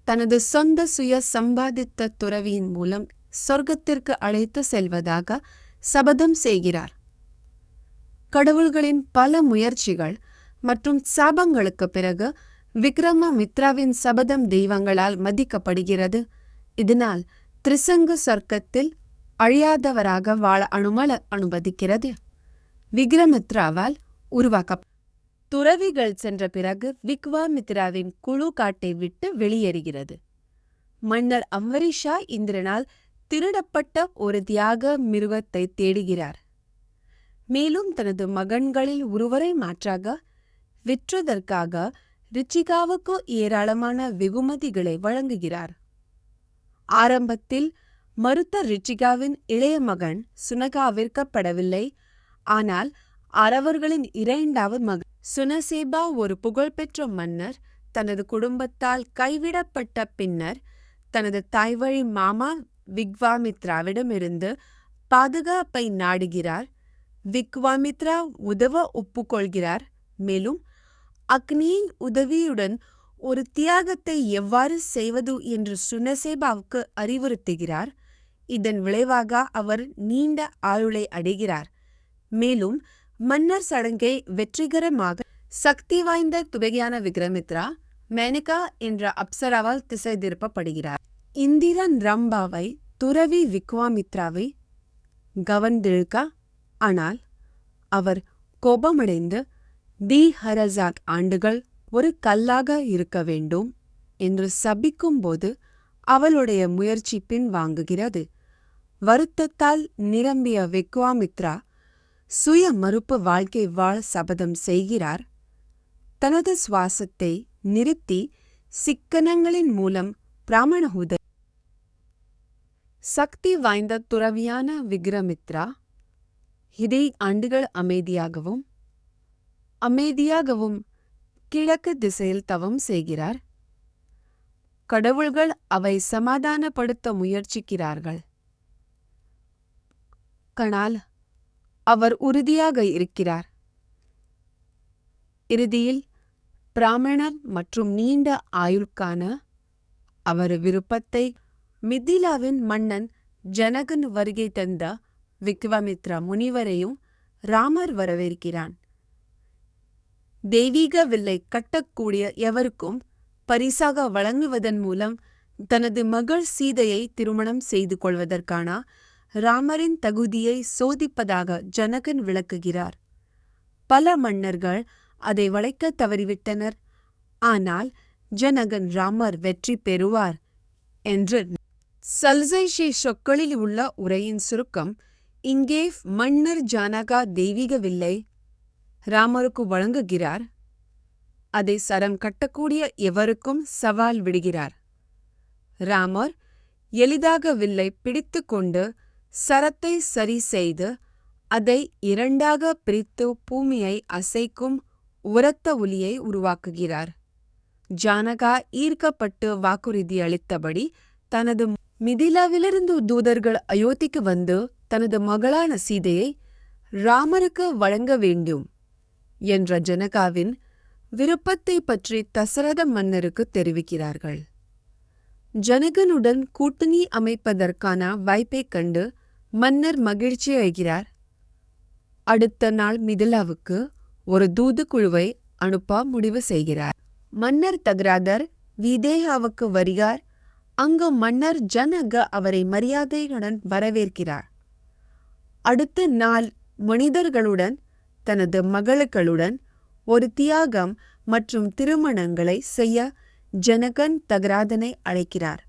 தனது சொந்த சுய சம்பாதித்த துறவியின் மூலம் சொர்க்கத்திற்கு அழைத்து செல்வதாக சபதம் செய்கிறார். கடவுள்களின் பல முயற்சிகள் மற்றும் சாபங்களுக்கு பிறகு விக்ரமித்ராவின் சபதம் தெய்வங்களால் மதிக்கப்படுகிறது. இதனால் திரிசங்கு சொர்க்கத்தில் அழியாதவராக வாழ அனுமதிக்கிறது. விக்ரமித்ராவால் உருவாக்க துறவிகள் சென்ற பிறகு விக்ரமித்ராவின் குழு காட்டை விட்டு வெளியேறுகிறது. மன்னர் அம்பரீஷா இந்திரனால் திருடப்பட்ட ஒரு தியாக மிருகத்தை தேடுகிறார். மேலும் தனது மகன்களில் ஒருவரை மாற்றாக விற்றுவதற்காக ரிச்சிகாவுக்கு ஏராளமான வெகுமதிகளை வழங்குகிறார். ஆரம்பத்தில் மறுத்த ரிச்சிகாவின் இளைய மகன் சுனகாவிற்கப்படவில்லை. ஆனால் அவர்களின் இரண்டாவது மகன் சுனசேபா ஒரு புகழ்பெற்ற மன்னர் தனது குடும்பத்தால் கைவிடப்பட்ட பின்னர் தனது தாய்வழி மாமா விக்ரமித்ராவிடமிருந்து பாதுகாப்பை நாடுகிறார். விக்ரமித்ரா உதவ ஒப்புக்கொள்கிறார். மேலும் அக்னியின் உதவியுடன் ஒரு தியாகத்தை எவ்வாறு செய்வது என்று சுனசேபாவுக்கு அறிவுறுத்துகிறார். இதன் விளைவாக அவர் நீண்ட ஆயுளை அடைகிறார். மேலும் மன்னர் சடங்கை வெற்றிகரமாக சக்தி வாய்ந்த துறவியான விக்ரமித்ரா மேனகா என்ற அப்சராவால் திசை திருப்பப்படுகிறார். இந்திரன் ரம்பாவை துறவி விக்ரமித்ராவை கவர்ந்திழுக்க, ஆனால் அவர் கோபமடைந்து ஹரஜாக் ஆண்டுகள் ஒரு கல்லாக இருக்க வேண்டும் என்று சபிக்கும்போது அவளுடைய முயற்சி பின்வாங்குகிறது. வருத்தத்தால் நிரம்பிய விக்ரமித்ரா சுய மறுப்பு வாழ்க்கை வாழ சபதம் செய்கிறார். தனது சுவாசத்தை நிறுத்தி சிக்கனங்களின் மூலம் பிராமணஹூத சக்தி வாய்ந்த துறவியான விக்ரமித்ரா இதை ஆண்டுகள் அமைதியாகவும் கிழக்கு திசையில் தவம் செய்கிறார். கடவுள்கள் அவை சமாதானப்படுத்த முயற்சிக்கிறார்கள். கனால் அவர் உறுதியாக இருக்கிறார். இறுதியில் பிராமணர் மற்றும் நீண்ட ஆயுளுக்கான அவர் விருப்பத்தை மிதிலாவின் மன்னன் ஜனகன் வருகை தந்த விக்ரமித்ரா முனிவரையும் ராமர் வரவேற்கிறான். தெய்வீக வில்லை கட்டக்கூடிய எவருக்கும் பரிசாக வழங்குவதன் மூலம் தனது மகள் சீதையை திருமணம் செய்து கொள்வதற்கான ராமரின் தகுதியை சோதிப்பதாக ஜனகன் விளக்குகிறார். பல மன்னர்கள் அதை வளைக்க தவறிவிட்டனர். ஆனால் ஜனகன் ராமர் வெற்றி பெறுவார் என்று சல்சைஷே சொற்களில் உள்ள உரையின் சுருக்கம் இங்கே மன்னர் ஜனகா தெய்வீக வில்லை ராமருக்கு வழங்குகிறார். அதை சரம் கட்டக்கூடிய எவருக்கும் சவால் விடுகிறார். ராமர் எளிதாக வில்லை பிடித்து கொண்டு சரத்தை சரி செய்து அதை இரண்டாக பிரித்து பூமியை அசைக்கும் உரத்த ஒலியை உருவாக்குகிறார். ஜானகா ஈர்க்கப்பட்டு வாக்குறுதி அளித்தபடி தனது மிதிலாவிலிருந்து தூதர்கள் அயோத்திக்கு வந்து தனது மகளான சீதையை ராமருக்கு வழங்க வேண்டும் என்ற ஜனகாவின் விருப்பத்தை பற்றி தசரத மன்னருக்கு தெரிவிக்கிறார்கள். ஜனகனுடன் கூட்டணி அமைப்பதற்கான வாய்ப்பைக் கண்டு மன்னர் மகிழ்ச்சி அடைகிறார். அடுத்த நாள் மிதிலாவுக்கு ஒரு தூதுக்குழுவை அனுப்ப முடிவு செய்கிறார். மன்னர் தக்ராதர் விதேகாவுக்கு வருகிறார். அங்கு மன்னர் ஜனக அவரை மரியாதையுடன் வரவேற்கிறார். அடுத்த நாள் மனிதர்களுடன் தனது மகளுக்களுடன் ஒரு தியாகம் மற்றும் திருமணங்களை செய்ய ஜனகன் தக்ராதனை அழைக்கிறார்.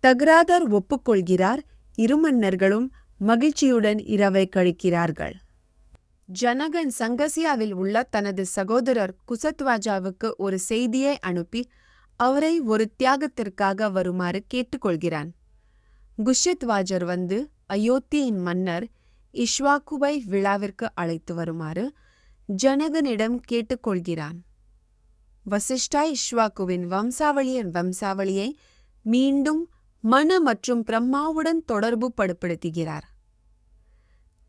தக்ராதர் ஒப்புக்கொள்கிறார். இரு மன்னர்களும் மகிழ்ச்சியுடன் இரவை கழிக்கிறார்கள். ஜனகன் சங்கசியாவில் உள்ள தனது சகோதரர் குசத்வாஜாவுக்கு ஒரு செய்தியை அனுப்பி அவரை ஒரு தியாகத்திற்காக வருமாறு கேட்டுக்கொள்கிறான். குஷத்வாஜர் வந்து அயோத்தியின் மன்னர் இஷ்வாக்குவை விழாவிற்கு அழைத்து வருமாறு ஜனகனிடம் கேட்டுக்கொள்கிறான். வசிஷ்டா இஷ்வாக்குவின் வம்சாவளியை மீண்டும் மனு மற்றும் பிரம்மாவுடன் தொடர்பு படுத்துகிறார்.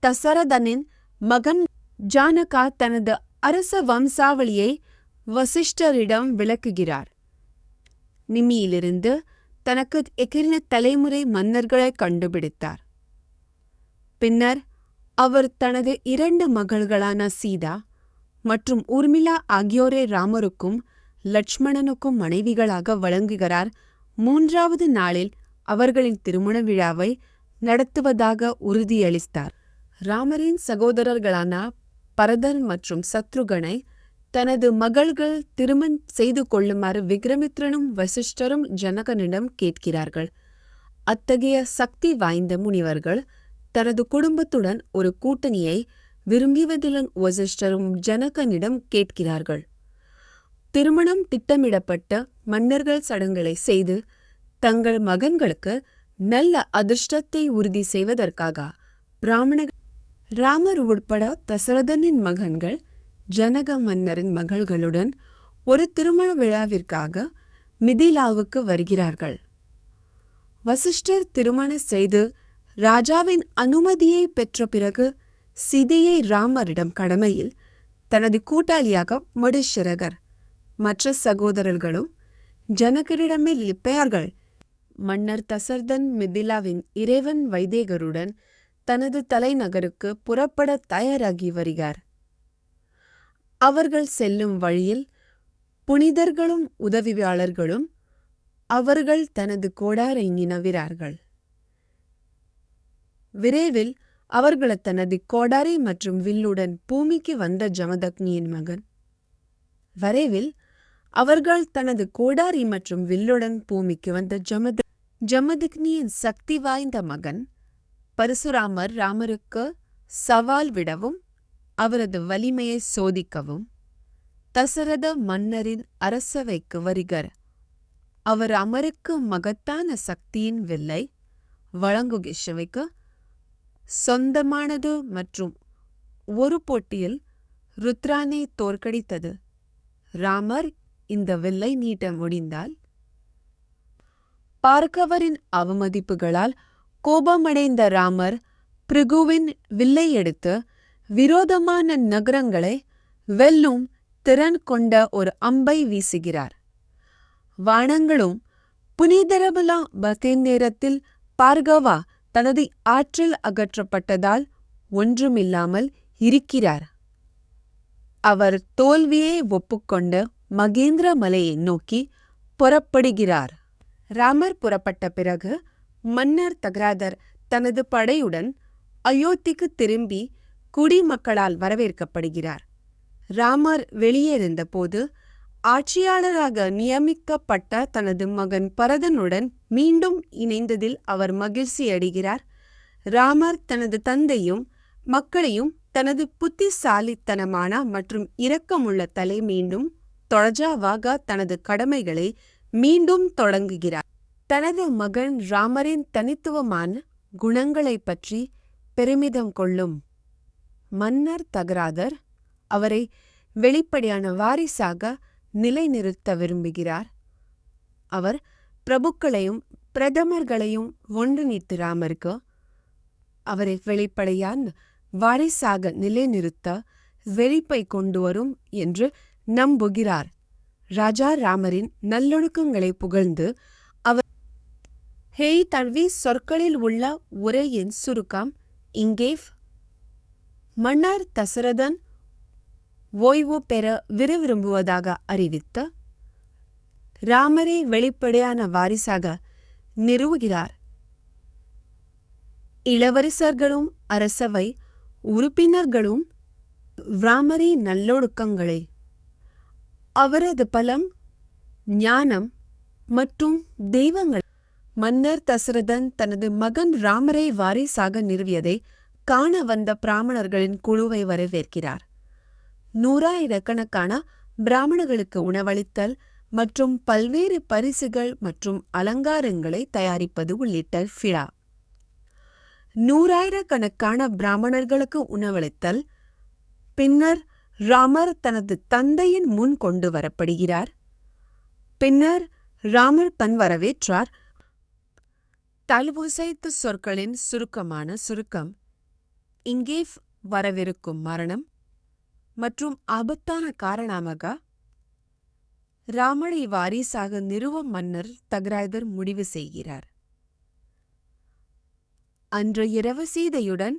தசரதனின் மகன் ஜானகா தனது அரச வம்சாவளியை வசிஷ்டரிடம் விளக்குகிறார். நிமியிலிருந்து தனக்கு எகிர்ன தலைமுறை மன்னர்களை கண்டுபிடித்தார். பின்னர் அவர் தனது 2 மகள்களான சீதா மற்றும் ஊர்மிளா ஆகியோரை ராமருக்கும் லட்சுமணனுக்கும் மனைவிகளாக வழங்குகிறார். 3வது நாளில் அவர்களின் திருமண விழாவை நடத்துவதாக உறுதியளித்தார். ராமரின் சகோதரர்களான பரதன் மற்றும் சத்ருகனை தனது மகள்கள் திருமணம் செய்து கொள்ளுமாறு விக்ரமித்ரனும் வசிஷ்டரும் ஜனகனிடம் கேட்கிறார்கள். அத்தகைய சக்தி வாய்ந்த முனிவர்கள் தனது குடும்பத்துடன் ஒரு கூட்டணியை விரும்பியதுடன் வசிஷ்டரும் ஜனகனிடம் கேட்கிறார்கள். திருமணம் திட்டமிடப்பட்ட மன்னர்கள் சடங்குகளை செய்து தங்கள் மகன்களுக்கு நல்ல அதிர்ஷ்டத்தை உறுதி செய்வதற்காக ராமர் உட்பட தசரதனின் மகன்கள் ஜனக மன்னரின் மகள்களுடன் ஒரு திருமண விழாவிற்காக மிதிலாவுக்கு வருகிறார்கள். வசிஷ்டர் திருமணம் செய்து ராஜாவின் அனுமதியை பெற்ற பிறகு சீதையை ராமரிடம் கடமையில் தனது கூட்டாளியாக மடுஷரகர் மற்ற சகோதரர்களும் ஜனகரிடமே இருப்பார்கள். மன்னர் தசரதன் மிதிலாவின் இறைவன் வைதேகருடன் தனது தலைநகருக்கு புறப்பட தயாராகி வருகிறார். அவர்கள் செல்லும் வழியில் புனிதர்களும் உதவியாளர்களும் அவர்கள் தனது கோடாரை நினைவிறார்கள். விரைவில் அவர்கள் தனது கோடாரி மற்றும் வில்லுடன் பூமிக்கு வந்த ஜமதக்னியின் மகன். விரைவில் அவர்கள் தனது கோடாரி மற்றும் வில்லுடன் பூமிக்கு வந்த ஜமதக்னியின் சக்தி வாய்ந்த மகன் பரசுராமர் ராமருக்கு சவால் விடவும் அவரது வலிமையை சோதிக்கவும் தசரத மன்னரின் அரசவைக்கு வருகிறார். அவர் அமருக்கு மகத்தான சக்தியின் வில்லை வழங்குகிஷவைக்கு சொந்தமானது மற்றும் ஒரு போட்டியில் ருத்ரானை தோற்கடித்தது. ராமர் இந்த வில்லை நீட்ட முடிந்தால் பார்க்கவரின் அவமதிப்புகளால் கோபமடைந்த ராமர் பிருகுவின் வில்லை எடுத்து விரோதமான நகரங்களை வெல்லும் திறன் கொண்ட ஒரு அம்பை வீசுகிறார். வானங்களும் புனிதரபலா பத்தேன் நேரத்தில் பார்கவா தனது ஆற்றில் அகற்றப்பட்டதால் ஒன்றுமில்லாமல் இருக்கிறார். அவர் தோல்வியை ஒப்புக்கொண்டு மகேந்திர மலையை நோக்கி புறப்படுகிறார். ராமர் புறப்பட்ட பிறகு மன்னர் தக்ராதர் தனது படையுடன் அயோத்திக்கு திரும்பி குடிமக்களால் வரவேற்கப்படுகிறார். ராமர் வெளியேறிந்தபோது ஆட்சியாளராக நியமிக்கப்பட்ட தனது மகன் பரதனுடன் மீண்டும் இணைந்ததில் அவர் மகிழ்ச்சி அடைகிறார். ராமர் தனது தந்தையும் மக்களையும் தனது புத்திசாலித்தனமான மற்றும் இரக்கமுள்ள தலை மீண்டும் தொடர்ஜாவாக தனது கடமைகளை மீண்டும் தொடங்குகிறார். தனது மகன் ராமரின் தனித்துவமான குணங்களை பற்றி பெருமிதம் கொள்ளும் மன்னர் தக்ராதர் அவரை வெளிப்படையான வாரிசாக நிலைநிறுத்த விரும்புகிறார். அவர் பிரபுக்களையும் பிரதமர்களையும் ஒன்றிணைத்து ராமருக்கு அவரை வெளிப்படையான வாரிசாக நிலைநிறுத்த வெளிப்பை கொண்டு வரும் என்று நம்புகிறார். ராஜா ராமரின் நல்லொழுக்கங்களை புகழ்ந்து அவர் ஹேய் தழுவி சொற்களில் உள்ள உரையின் சுருக்கம் இங்கே மன்னர் தசரதன் ஓய்வு பெற விரும்புவதாக அறிவித்து ராமரை வெளிப்படையான வாரிசாக நிறுவுகிறார். இளவரசர்களும் அரசவை உறுப்பினர்களும் ராமரின் நல்லொழுக்கங்களை அவரது பலம் ஞானம் மற்றும் தெய்வங்கள் மன்னர் தசரதன் தனது மகன் ராமரை வாரிசாக நிறுவியதை காண வந்த பிராமணர்களின் குழுவை வரவேற்கிறார். நூறாயிரக்கணக்கான பிராமணர்களுக்கு உணவளித்தல் மற்றும் பல்வேறு பரிசுகள் மற்றும் அலங்காரங்களை தயாரிப்பது உள்ளிட்ட விழா. நூறாயிரக்கணக்கான பிராமணர்களுக்கு உணவளித்தல். பின்னர் ராமர் தனது தந்தையின் முன் கொண்டு வரப்படுகிறார். பின்னர் ராமர் தன் வரவேற்றார். தழுவுசைத்து சொற்களின் சுருக்கமான சுருக்கம் இங்கே வரவிருக்கும் மரணம் மற்றும் ஆபத்தான காரணமாக ராமரை வாரிசாக நிறுவ மன்னர் தக்ராதர் முடிவு செய்கிறார். அன்று இரவு சீதையுடன்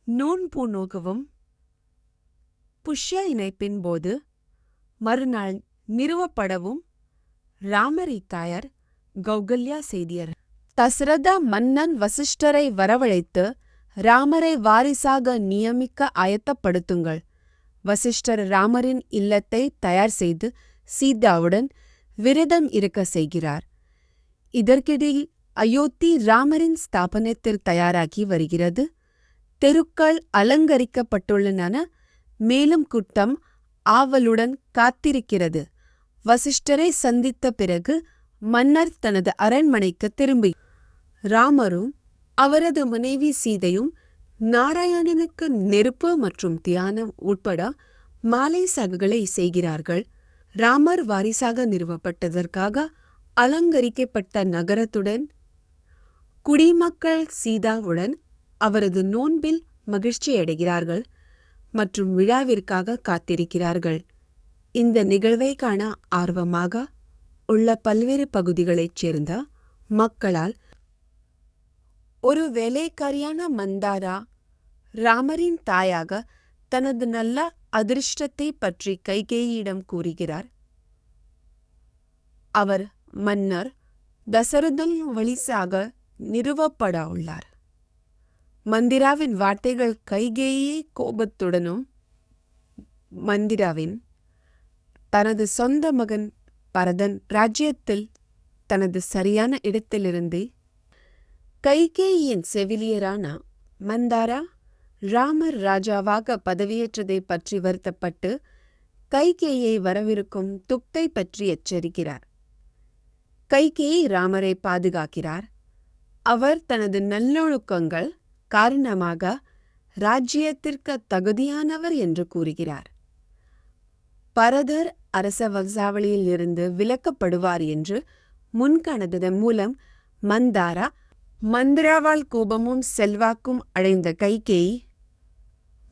நோன்பு நோகவும் புஷ்ய இணைப்பின் போது மறுநாள் நிறுவப்படவும் ராமரை தாயார் கௌகல்யா செய்தியர். தசரத மன்னன் வசிஷ்டரை வரவழைத்து ராமரை வாரிசாக நியமிக்க ஆயத்தப்படுத்துங்கள். வசிஷ்டர் ராமரின் இல்லத்தை தயார் செய்து சீதாவுடன் விரதம் இருக்க செய்கிறார். இதற்கிடையில் அயோத்தி ராமரின் ஸ்தாபனத்தில் தயாராகி வருகிறது. தெருக்கள் அலங்கரிக்கப்பட்டுள்ளன. மேலும் கூட்டம் ஆவலுடன் காத்திருக்கிறது. வசிஷ்டரை சந்தித்த பிறகு மன்னர் தனது அரண்மனைக்கு திரும்பி ராமரும் அவரது மனைவி சீதையும் நாராயணனுக்கு நெருப்பு மற்றும் தியானம் உட்பட மாலை சகுகளை செய்கிறார்கள். ராமர் வாரிசாக நிறுவப்பட்டதற்காக அலங்கரிக்கப்பட்ட நகரத்துடன் குடிமக்கள் சீதாவுடன் அவரது நோன்பில் மகிழ்ச்சியடைகிறார்கள் மற்றும் விழாவிற்காக காத்திருக்கிறார்கள். இந்த நிகழ்வை காண ஆர்வமாக உள்ள பல்வேறு பகுதிகளைச் சேர்ந்த மக்களால் ஒரு வேலைக்காரியான மந்தாரா ராமரின் தாயாக தனது நல்ல அதிர்ஷ்டத்தை பற்றி கைகேயியிடம் கூறுகிறார். அவர் மன்னர் தசரதன் வழிசாக நிறுவப்பட உள்ளார். மந்திராவின் வார்த்தைகள் கைகேயியை கோபத்துடனும் மந்திராவின் தனது சொந்த மகன் பரதன் ராஜ்யத்தில் தனது சரியான இடத்திலிருந்து கைகேயின் செவிலியரான மந்தாரா ராமர் ராஜாவாக பதவியேற்றதை பற்றி வருத்தப்பட்டு கைகேயை வரவிருக்கும் துக்கத்தை பற்றி எச்சரிக்கிறார். கைகேயி ராமரை பாதுகாக்கிறார். அவர் தனது நல்லொழுக்கங்கள் காரணமாக ராஜ்யத்திற்கு தகுதியானவர் என்று கூறுகிறார். பரதர் அரச வம்சாவளியில் இருந்து விலக்கப்படுவார் என்று முன்கணதன் மூலம் மந்திராவால் கோபமும் செல்வாக்கும் அடைந்த கைகேயி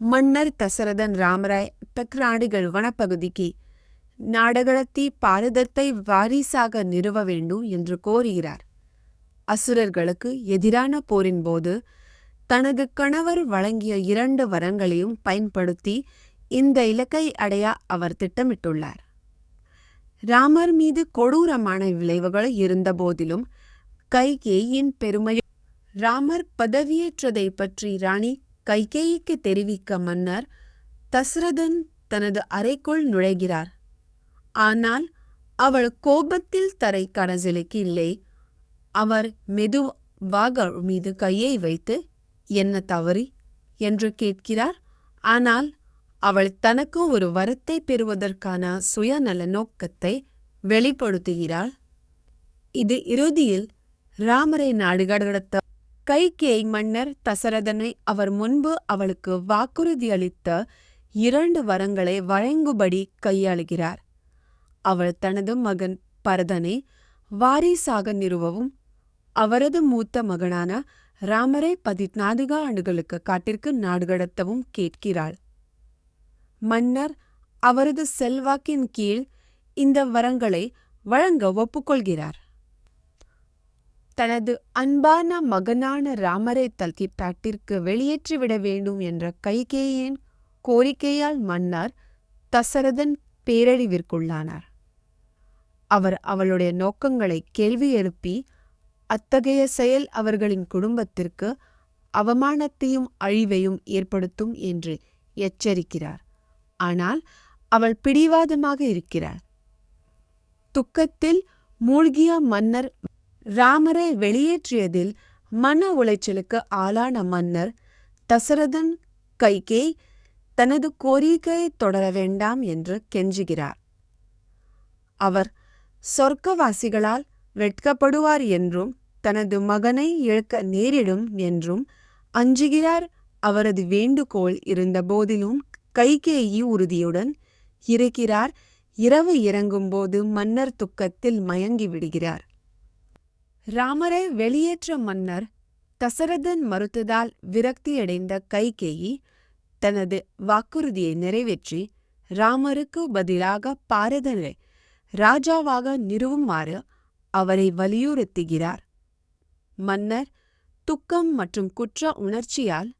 மன்னர் தசரதன் ராமராய் பெக்ராடிகள் வனப்பகுதிக்கு நாடகத்தி பாரதத்தை வாரிசாக நிறுவ வேண்டும் என்று கோருகிறார். அசுரர்களுக்கு எதிரான போரின் போது தனது கணவர் வழங்கிய 2 வரங்களையும் பயன்படுத்தி இந்த இலக்கை அடைய அவர் திட்டமிட்டுள்ளார். ராமர் மீது கொடூரமான விளைவுகள் இருந்த போதிலும் கைகேயின் பெருமை ராமர் பதவியேற்றதை பற்றி ராணி கைகேயிக்கு தெரிவிக்க மன்னர் தசரதன் தனது அறைக்குள் நுழைகிறார். ஆனால் அவள் கோபத்தில் தரை கனசிலுக்கு இல்லை. அவர் மெதுவாக மீது கையை வைத்து என்ன தவறி என்று கேட்கிறார். ஆனால் அவள் தனக்கு ஒரு வரத்தை பெறுவதற்கான சுயநல நோக்கத்தை வெளிப்படுத்துகிறாள். இது இறுதியில் ராமரை நாடுகடத்த கைகேயி மன்னர் தசரதனை அவர் முன்பு அவளுக்கு வாக்குறுதி அளித்த 2 வரங்களை வழங்கும்படி கையாளுகிறார். அவள் தனது மகன் பரதனை வாரிசாக நிறுவவும் அவரது மூத்த மகனான ராமரை 14 ஆண்டுகளுக்கு காட்டிற்கு நாடுகடத்தவும் கேட்கிறாள். மன்னர் அவரது செல்வாக்கின் கீழ் இந்த வரங்களை வழங்க ஒப்புக்கொள்கிறார். தனது அன்பான மகனான ராமரை காட்டிற்கு வெளியேற்றிவிட வேண்டும் என்ற கைகேயின் கோரிக்கையால் மன்னர் தசரதன் பேரழிவிற்குள்ளானார். அவர் அவளுடைய நோக்கங்களை கேள்வி எழுப்பி அத்தகைய செயல் அவர்களின் குடும்பத்திற்கு அவமானத்தையும் அழிவையும் ஏற்படுத்தும் என்று எச்சரிக்கிறார். ஆனால் அவள் பிடிவாதமாக இருக்கிறாள். துக்கத்தில் மூழ்கிய மன்னர் ராமரை வெளியேற்றியதில் மன உளைச்சலுக்கு ஆளான மன்னர் தசரதன் கைகேயி தனது கோரிக்கையை தொடர வேண்டாம் என்று கெஞ்சுகிறார். அவர் சொர்க்கவாசிகளால் வெட்கப்படுவார் என்றும் தனது மகனை இழக்க நேரிடும் என்றும் அஞ்சுகிறார். அவரது வேண்டுகோள் இருந்த போதிலும் கைகேயி உறுதியுடன் இருக்கிறார். இரவு இறங்கும்போது மன்னர் துக்கத்தில் மயங்கி விடுகிறார். ராமரை வெளியேற்ற மன்னர் தசரதன் மறுத்ததால் விரக்தியடைந்த கைகேயி தனது வாக்குறுதியை நிறைவேற்றி ராமருக்கு பதிலாக பரதனை ராஜாவாக நிறுவுமாறு அவரை வலியுறுத்துகிறார். மன்னர் துக்கம் மற்றும் குற்ற உணர்ச்சியால்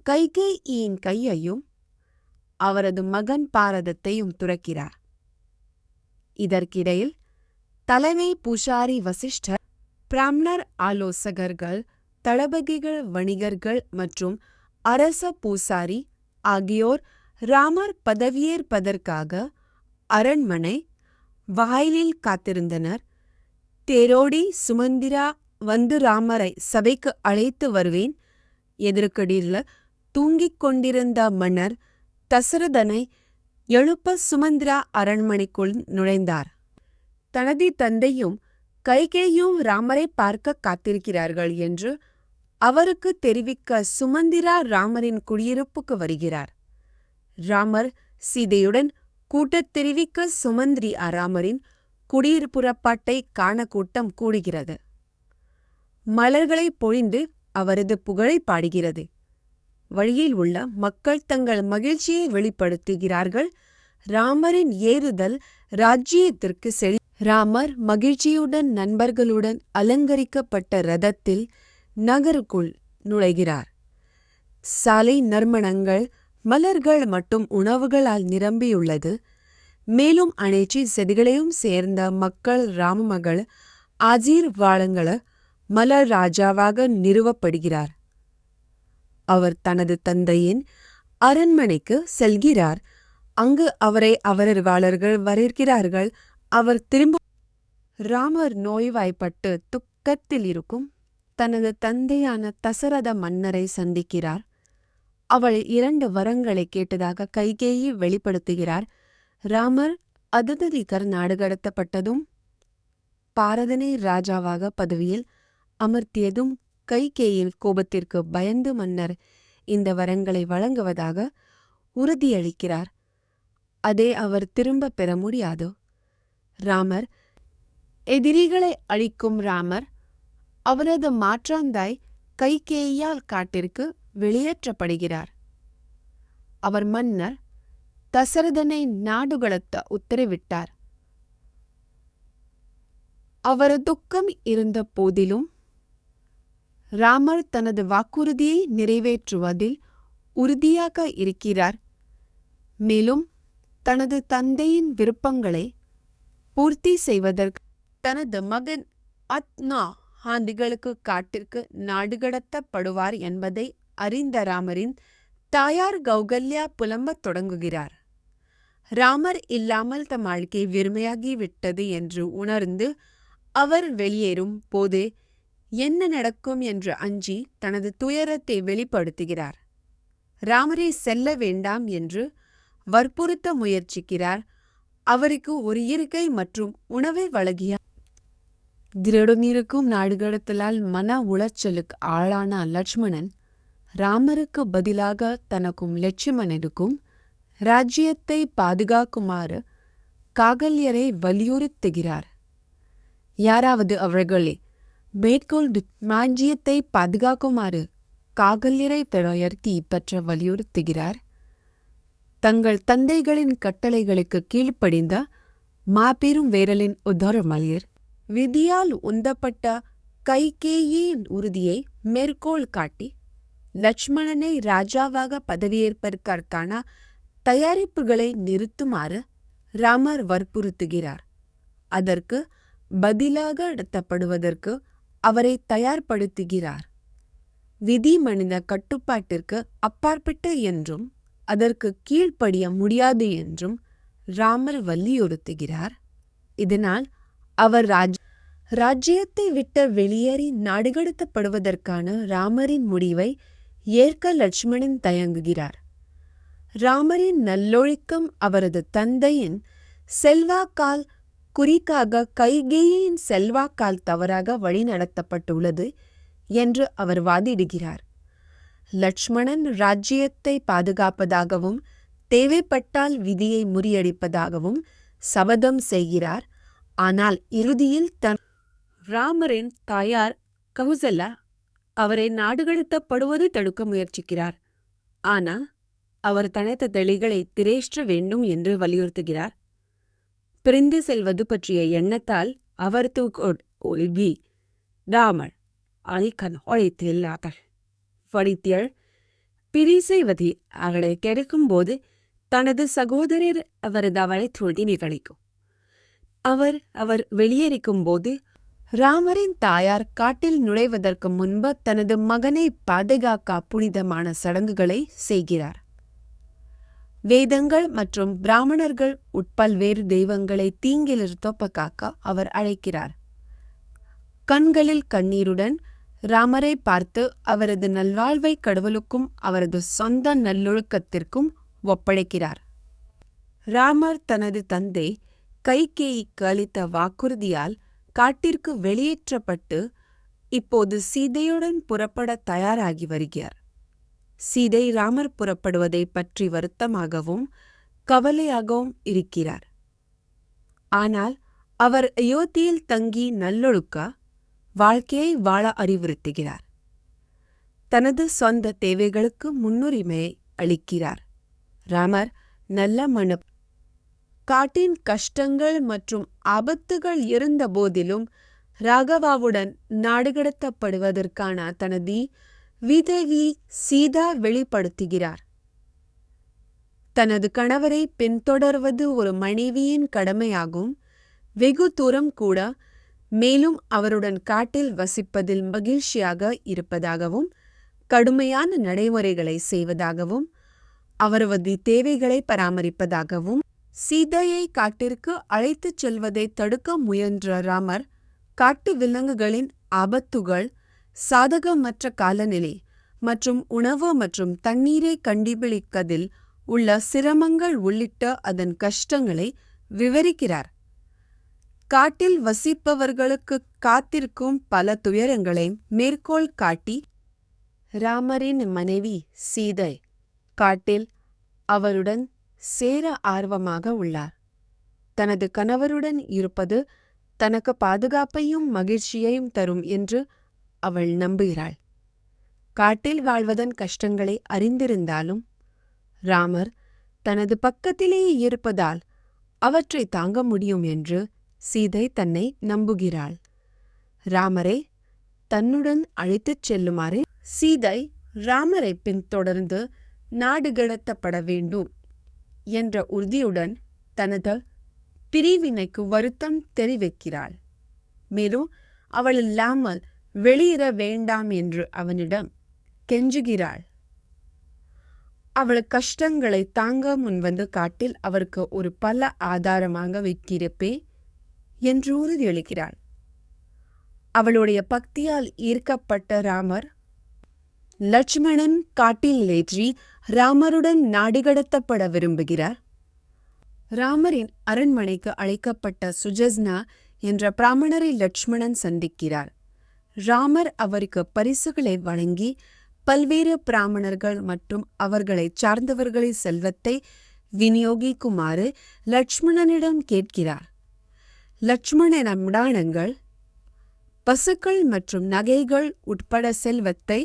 கைகேயியின் கையையும் அவரது மகன் பரதத்தையும் துறக்கிறார். இதற்கிடையில் தலைமை பூசாரி வசிஷ்டர், பிராமணர் ஆலோசகர்கள், தளபதிகள், வணிகர்கள் மற்றும் அரச பூசாரி ஆகியோர் ராமர் பதவியேற்பதற்காக அரண்மனை வாயிலில் காத்திருந்தனர். தேரோடி சுமந்திரா வந்து ராமரை சபைக்கு அழைத்து வருவேன். எதிர்க்கடியில் தூங்கிக் கொண்டிருந்த மன்னர் தசரதனை எழுப்ப சுமந்திரா அரண்மனைக்குள் நுழைந்தார். தனது தந்தையும் கைகேயும் ராமரை பார்க்க காத்திருக்கிறார்கள் என்று அவருக்கு தெரிவிக்க சுமந்திரா ராமரின் குடியிருப்புக்கு வருகிறார். ராமர் சீதையுடன் கூட்டத் தெரிவிக்க சுமந்திரி ராமரின் குடியிருப்புறப்பாட்டை காண கூட்டம் கூடுகிறது. மலர்களை பொழிந்து அவரது புகழை பாடுகிறது. வழியில் உள்ள மக்கள் தங்கள் மகிழ்ச்சியை வெளிப்படுத்துகிறார்கள். ராமரின் ஏறுதல் ராஜ்யத்திற்கு ராமர் மகிழ்ச்சியுடன் நண்பர்களுடன் அலங்கரிக்கப்பட்ட ரதத்தில் நகருக்குள் நுழைகிறார். சாலை நறுமணங்கள், மலர்கள் மற்றும் உணவுகளால் நிரம்பியுள்ளது. மேலும் அனைத்து செடிகளையும் சேர்ந்த மக்கள் ராமமகள் ஆசீர்வாதங்கள மலர் ராஜாவாக நிறுவப்படுகிறார். அவர் தனது தந்தையின் அரண்மனைக்கு செல்கிறார். அங்கு அவரை அவரவாளர்கள் வரவேற்கிறார்கள். அவர் திரும்ப ராமர் நோய்வாய்ப்பட்டு துக்கத்தில் இருக்கும் தனது தந்தையான தசரத மன்னரை சந்திக்கிறார். அவள் 2 வரங்களை கேட்டதாக கைகேயி வெளிப்படுத்துகிறார். ராமர் அததலிகர் நாடுகடத்தப்பட்டதும் பாரதனை ராஜாவாக பதவியில் அமர்த்தியதும் கைகேயின் கோபத்திற்கு பயந்து மன்னர் இந்த வரங்களை வழங்குவதாக உறுதியளிக்கிறார். அதை அவர் திரும்பப் பெற முடியாது. ராமர் எதிரிகளை அழிக்கும் ராமர் அவரது மாற்றாந்தாய் கைகேயியால் காட்டிற்கு வெளியேற்றப்படுகிறார். அவர் மன்னர் தசரதனை நாடுகடத்த உத்தரவிட்டார். அவர் துக்கம் இருந்த போதிலும் ராமர் தனது வாக்குறுதியை நிறைவேற்றுவதில் உறுதியாக இருக்கிறார். மேலும் தனது தந்தையின் விருப்பங்களை பூர்த்தி செய்வதற்கு தனது மகன் 10 ஆண்டுகளுக்கு காட்டிற்கு நாடுகடத்தப்படுவார் என்பதை அறிந்த ராமரின் தாயார் கௌகல்யா புலம்பத் தொடங்குகிறார். ராமர் இல்லாமல் தம் வாழ்க்கை வெறுமையாகிவிட்டது என்று உணர்ந்து அவர் வெளியேறும் போது என்ன நடக்கும் என்று அஞ்சி தனது துயரத்தை வெளிப்படுத்துகிறார். ராமரை செல்ல வேண்டாம் என்று வற்புறுத்த முயற்சிக்கிறார். அவருக்கு ஒரு இருக்கை மற்றும் உணவை வழங்கிய திருடனிருக்கும் நாடுகடத்தலால் மன உளைச்சலுக்கு ஆளான லட்சுமணன் ராமருக்கு பதிலாக தனக்கும் லட்சுமணனுக்கும் ராஜ்யத்தை பாதுகாக்குமாறு காகல்யரை வலியுறுத்துகிறார். யாராவது அவர்களே மேற்கொண்டு ராஜ்யத்தை பாதுகாக்குமாறு காகல்யரை பெயர்த்தி பற்ற வலியுறுத்துகிறார். தங்கள் தந்தைகளின் கட்டளைகளுக்கு கீழ்ப்படிந்த மாபெரும் வேரலின் உதரமலிர் விதியால் உந்தப்பட்ட கைகேயின் உறுதியை மேற்கோள் காட்டி லட்சுமணனை ராஜாவாக பதவியேற்பதற்கான தயாரிப்புகளை நிறுத்துமாறு ராமர் வற்புறுத்துகிறார். அதற்கு பதிலாக நடத்தப்படுவதற்கு அவரை தயார்படுத்துகிறார். விதி மனித கட்டுப்பாட்டிற்கு அப்பாற்பட்டு என்றும் அதற்கு கீழ்ப்படிய முடியாது என்றும் ராமர் வலியுறுத்துகிறார். இதனால் அவர் ராஜ்யத்தை விட்டு வெளியேறி நாடுகடத்தப்படுவதற்கான ராமரின் முடிவை ஏற்க லட்சுமணன் தயங்குகிறார். ராமரின் நல்லொழுக்கம் அவரது தந்தையின் செல்வாக்கால் குறிக்காக கைகேயின் செல்வாக்கால் தவறாக வழிநடத்தப்பட்டுள்ளது என்று அவர் வாதிடுகிறார். லட்சுமணன் ராஜ்யத்தை பாதுகாப்பதாகவும் தேவைப்பட்டால் விதியை முறியடிப்பதாகவும் சபதம் செய்கிறார். ஆனால் இறுதியில் ராமரின் தாயார் கௌசல்யா அவரை நாடுகடத்தப்படுவது தடுக்க முயற்சிக்கிறார். ஆனால் அவர் தனது தெளிகளை திரேஷ்ட வேண்டும் என்று வலியுறுத்துகிறார். பிரிந்து செல்வது பற்றிய எண்ணத்தால் அவர் ஒழுகி ராமர் அழிக்கன் ஒழித்தில்லார்கள் வடித்தியல் பிரி செய்வதை அவளை கெடுக்கும் போது தனது சகோதரர் அவரது அவளை தொழுதி நிகழிக்கும். அவர் வெளியேறிக்கும் போது ராமரின் தாயார் காட்டில் நுழைவதற்கு முன்பு தனது மகனை பாதுகாக்க புனிதமான சடங்குகளை செய்கிறார். வேதங்கள் மற்றும் பிராமணர்கள் உட்பல்வேறு தெய்வங்களை தீங்கிலிருந்து காக்க அவர் அழைக்கிறார். கண்களில் கண்ணீருடன் ராமரை பார்த்து அவரது நல்வாழ்வை கடவுளுக்கும் அவரது சொந்த நல்லொழுக்கத்திற்கும் ஒப்படைக்கிறார். ராமர் தனது தந்தை கைகேயிக்கு அளித்த வாக்குறுதியால் காட்டிற்கு வெளியேற்றப்பட்டு இப்போது சீதையுடன் புறப்பட தயாராகி வருகிறார். சீதை ராமர் புறப்படுவதை பற்றி வருத்தமாகவும் கவலையாகவும் இருக்கிறார். ஆனால் அவர் அயோத்தியில் தங்கி நல்லொழுக்க வாழ்க்கையை வாழ அறிவுறுத்துகிறார். தனது சொந்த தேவைகளுக்கு முன்னுரிமையை அளிக்கிறார். ராமர் நல்ல மன காட்டின் கஷ்டங்கள் மற்றும் ஆபத்துகள் இருந்த போதிலும் ராகவாவுடன் நாடுகடத்தப்படுவதற்கான தனது விதவி சீதா வெளிப்படுத்துகிறார். தனது கணவரை பின்தொடர்வது ஒரு மனைவியின் கடமையாகும். வெகு தூரம் கூட மேலும் அவருடன் காட்டில் வசிப்பதில் மகிழ்ச்சியாக இருப்பதாகவும் கடுமையான நடைமுறைகளை செய்வதாகவும் அவரது தேவைகளை பராமரிப்பதாகவும் சீதையை காட்டிற்கு அழைத்துச் செல்வதை தடுக்க முயன்ற ராமர் காட்டு விலங்குகளின் ஆபத்துகள், சாதகமற்ற காலநிலை மற்றும் உணவு மற்றும் தண்ணீரை கண்டுபிடிப்பதில் உள்ள சிரமங்கள் உள்ளிட்ட அதன் கஷ்டங்களை விவரிக்கிறார். காட்டில் வசிப்பவர்களுக்கு காத்திருக்கும் பல துயரங்களை மேற்கோள் காட்டி, ராமரின் மனைவி சீதை காட்டில் அவருடன் சேர ஆர்வமாக உள்ளார். தனது கணவருடன் இருப்பது தனக்கு பாதுகாப்பையும் மகிழ்ச்சியையும் தரும் என்று அவள் நம்புகிறாள். காட்டில் வாழ்வதன் கஷ்டங்களை அறிந்திருந்தாலும் ராமர் தனது பக்கத்திலேயே இருப்பதால் அவற்றை தாங்க முடியும் என்று சீதை தன்னை நம்புகிறாள். ராமரை தன்னுடன் அழைத்துச் செல்லுமாறு சீதை ராமரை பின்தொடர்ந்து நாடு கடத்தப்பட வேண்டும் என்ற உறுதியுடன் தனது பிரிவினைக்கு வருத்தம் தெரிவிக்கிறாள். மேலும் அவள் இல்லாமல் வெளியேற வேண்டாம் என்று அவனிடம் கெஞ்சுகிறாள். அவள் கஷ்டங்களை தாங்க முன்வந்து காட்டில் அவருக்கு ஒரு பல ஆதாரமாக வைத்திருப்பேன் என்று உறுதியளிக்கிறாள். அவளுடைய பக்தியால் ஈர்க்கப்பட்ட ராமர் லட்சுமணன் காட்டில் ஏற்றி ராமருடன் நாடு கடத்தப்பட விரும்புகிறார். ராமரின் அரண்மனைக்கு அழைக்கப்பட்ட சுஜஸ்னா என்ற பிராமணரை லட்சுமணன் சந்திக்கிறார். ராமர் அவருக்கு பரிசுகளை வழங்கி பல்வேறு பிராமணர்கள் மற்றும் அவர்களை சார்ந்தவர்களின் செல்வத்தை விநியோகிக்குமாறு லட்சுமணனிடம் கேட்கிறார். லட்சுமணனிடங்கள் பசுக்கள் மற்றும் நகைகள் உட்பட செல்வத்தை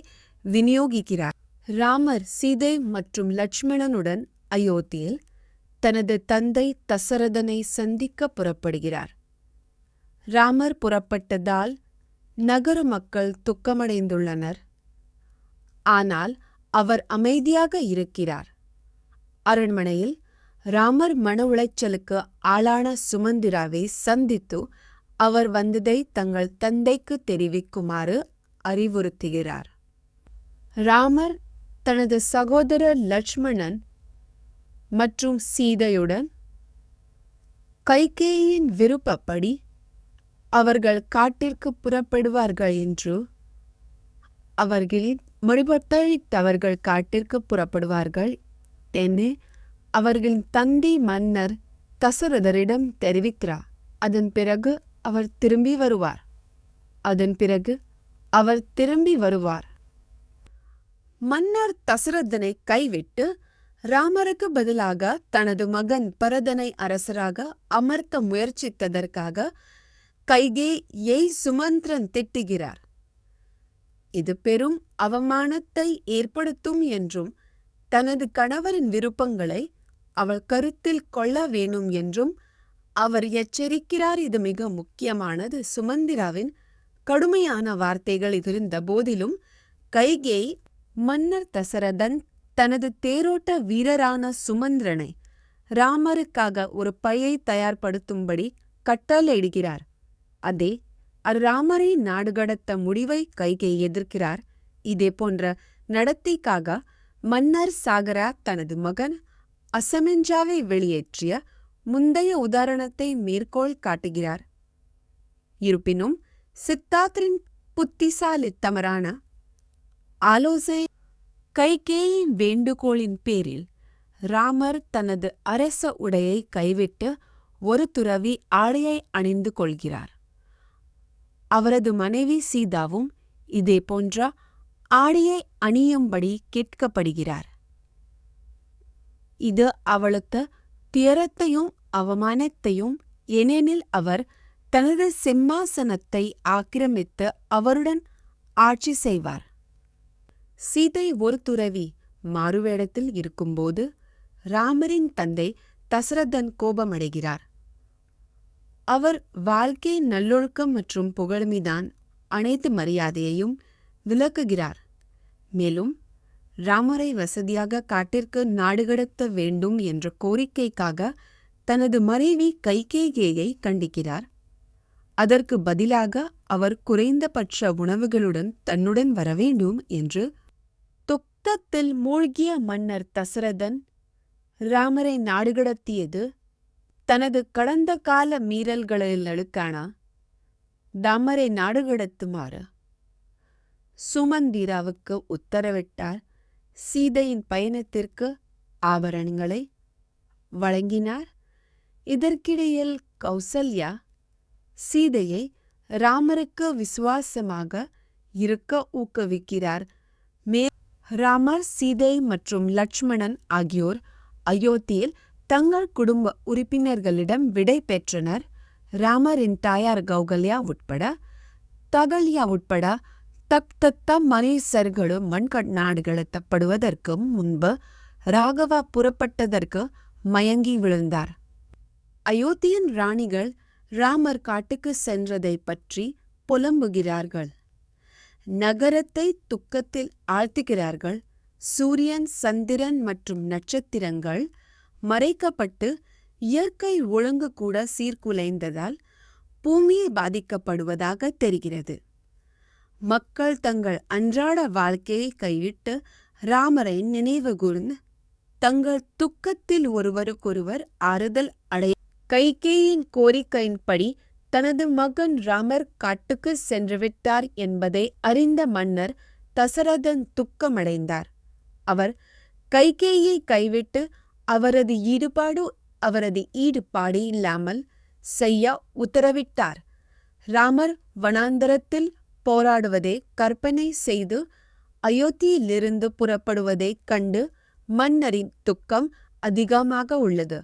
விநியோகிக்கிறார். ராமர் சீதை மற்றும் லட்சுமணனுடன் அயோத்தியில் தனது தந்தை தசரதனை சந்திக்க புறப்படுகிறார். ராமர் புறப்பட்டதால் நகர மக்கள் துக்கமடைந்துள்ளனர். ஆனால் அவர் அமைதியாக இருக்கிறார். அரண்மனையில் ராமர் மன உளைச்சலுக்கு ஆளான சுமந்திராவை சந்தித்து அவர் வந்ததை தங்கள் தந்தைக்கு தெரிவிக்குமாறு அறிவுறுத்துகிறார். ராமர் தனது சகோதரர் லட்சுமணன் மற்றும் சீதையுடன் கைகேயின் விருப்பப்படி அவர்கள் காட்டிற்கு புறப்படுவார்கள் என்று அவர்களின் முடிவெடுத்தவர்கள் காட்டிற்கு புறப்படுவார்கள் என அவர்களின் தந்தை மன்னர் தசரதரிடம் தெரிவிக்கிறார். அதன் பிறகு அவர் திரும்பி வருவார். மன்னர் தசரதனை கைவிட்டு ராமருக்கு பதிலாக தனது மகன் பரதனை அரசராக அமர்த்த முயற்சித்ததற்காக கைகேயை சுமந்திரன் திட்டுகிறார். இது பெரும் அவமானத்தை ஏற்படுத்தும் என்றும் தனது கணவரின் விருப்பங்களை அவள் கருத்தில் கொள்ள வேணும் என்றும் அவர் எச்சரிக்கிறார். இது மிக முக்கியமானது. சுமந்திராவின் கடுமையான வார்த்தைகள் இருந்த போதிலும் கைகேயி மன்னர் தசரதன் தனது தேரோட்ட வீரரான சுமந்திரனை ராமருக்காக ஒரு பையை தயார்படுத்தும்படி கட்டளையிடுகிறார். ராமரை நாடு கடத்த முடிவை கைகேயி எதிர்க்கிறார். இதே போன்ற நடத்தைக்காக மன்னர் சாகரா தனது மகன் அசமெஞ்சாவை வெளியேற்றிய முந்தைய உதாரணத்தை மேற்கோள் காட்டுகிறார். இருப்பினும் சித்தார்த்தின் புத்திசாலித்தனமான ஆலோசனை கைகேயின் வேண்டுகோளின் பேரில் ராமர் தனது அரச உடையை கைவிட்டு ஒரு துறவி ஆடையை அணிந்து கொள்கிறார். அவரது மனைவி சீதாவும் இதே போன்ற ஆடையை அணியும்படி கேட்கப்படுகிறார். இது அவளுக்கு துயரத்தையும் அவமானத்தையும், ஏனெனில் அவர் தனது சிம்மாசனத்தை ஆக்கிரமித்து அவருடன் ஆட்சி செய்வார். சீதை ஒரு துறவி மாறுவேடத்தில் இருக்கும்போது ராமரின் தந்தை தசரதன் கோபமடைகிறார். அவர் வாழ்க்கை நல்லொழுக்கம் மற்றும் புகழ்மிதான் அனைத்து மரியாதையையும் விலக்குகிறார். மேலும் ராமரை வசதியாக காட்டிற்கு நாடு கடத்த வேண்டும் என்ற கோரிக்கைக்காக தனது மனைவி கைகேயியை கண்டிக்கிறார். அதற்கு பதிலாக அவர் குறைந்தபட்ச உணவுகளுடன் தன்னுடன் வரவேண்டும் என்று துக்கத்தில் மூழ்கிய மன்னர் தசரதன் ராமரை நாடு கடத்தியது தனது கடந்த கால மீறல்களுக்கான ராமரை நாடு கடத்துமாறு சுமந்திராவுக்கு உத்தரவிட்டார். சீதையின் பயணத்திற்கு ஆபரணங்களை வழங்கினார். இதற்கிடையில் கௌசல்யா சீதையை ராமருக்கு விசுவாசமாக இருக்க ஊக்குவிக்கிறார். ராமர், சீதை மற்றும் லட்சுமணன் ஆகியோர் அயோத்தியில் தங்கள் குடும்ப உறுப்பினர்களிடம் விடை பெற்றனர். ராமரின் தாயார் கௌகல்யா உட்பட தத்தத்த மனுஷர்களும் நாடுகடத்தப்படுவதற்கு முன்பு ராகவா புறப்பட்டதற்கு மயங்கி விழுந்தார். அயோத்தியின் ராணிகள் ராமர் காட்டுக்கு சென்றதை பற்றி புலம்புகிறார்கள். நகரத்தை துக்கத்தில் ஆழ்த்துகிறார்கள். சூரியன், சந்திரன் மற்றும் நட்சத்திரங்கள் மறைக்கப்பட்டு இயற்கை ஒழுங்கு கூட சீர்குலைந்ததால் பூமி பாதிக்கப்படுவதாக தெரிகிறது. மக்கள் தங்கள் அன்றாட வாழ்க்கையை கைவிட்டு ராமரை நினைவு கூர்ந்து தங்கள் துக்கத்தில் ஒருவருக்கொருவர் ஆறுதல் அடைய கைகேயின் கோரிக்கையின்படி தனது மகன் ராமர் காட்டுக்கு சென்றுவிட்டார் என்பதை அறிந்த மன்னர் தசரதன் துக்கமடைந்தார். அவர் கைகேயை கைவிட்டு அவரது ஈடுபாடு இல்லாமல் செய்ய உத்தரவிட்டார். ராமர் வனாந்தரத்தில் போராடுவதை கற்பனை செய்து அயோத்தியிலிருந்து புறப்படுவதைக் கண்டு மன்னரின் துக்கம் அதிகமாக உள்ளது.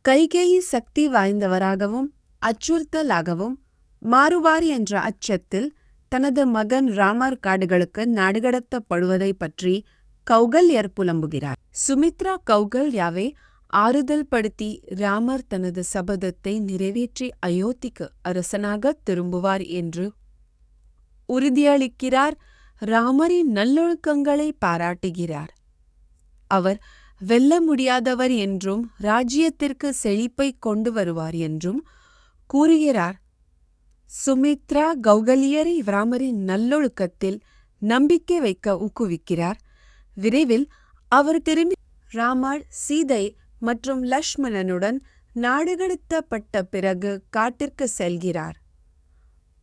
கைகேயி சக்தி வாய்ந்தவராகவும் அச்சுறுத்தலாகவும் மாறுவார் என்ற அச்சத்தில் தனது மகன் ராமர் காடுகளுக்கு நாடுகடத்தப்படுவதை பற்றி கௌகல்யர் புலம்புகிறார். சுமித்ரா கௌகல்யாவை ஆறுதல் படுத்தி ராமர் தனது சபதத்தை நிறைவேற்றி அயோத்திக்கு அரசனாக திரும்புவார் என்று உறுதியளிக்கிறார். ராமரின் நல்லொழுக்கங்களை பாராட்டுகிறார். அவர் வெல்ல முடியாதவர் என்றும் ராஜ்யத்திற்கு செழிப்பை கொண்டு வருவார் என்றும் கூறுகிறார். சுமித்ரா கௌகல்யரை ராமரின் நல்லொழுக்கத்தில் நம்பிக்கை வைக்க ஊக்குவிக்கிறார். விரைவில் அவர் திரும்பி ராமர், சீதை மற்றும் லட்சுமணனுடன் நாடுகடத்தப்பட்ட பிறகு காட்டிற்கு செல்கிறார்.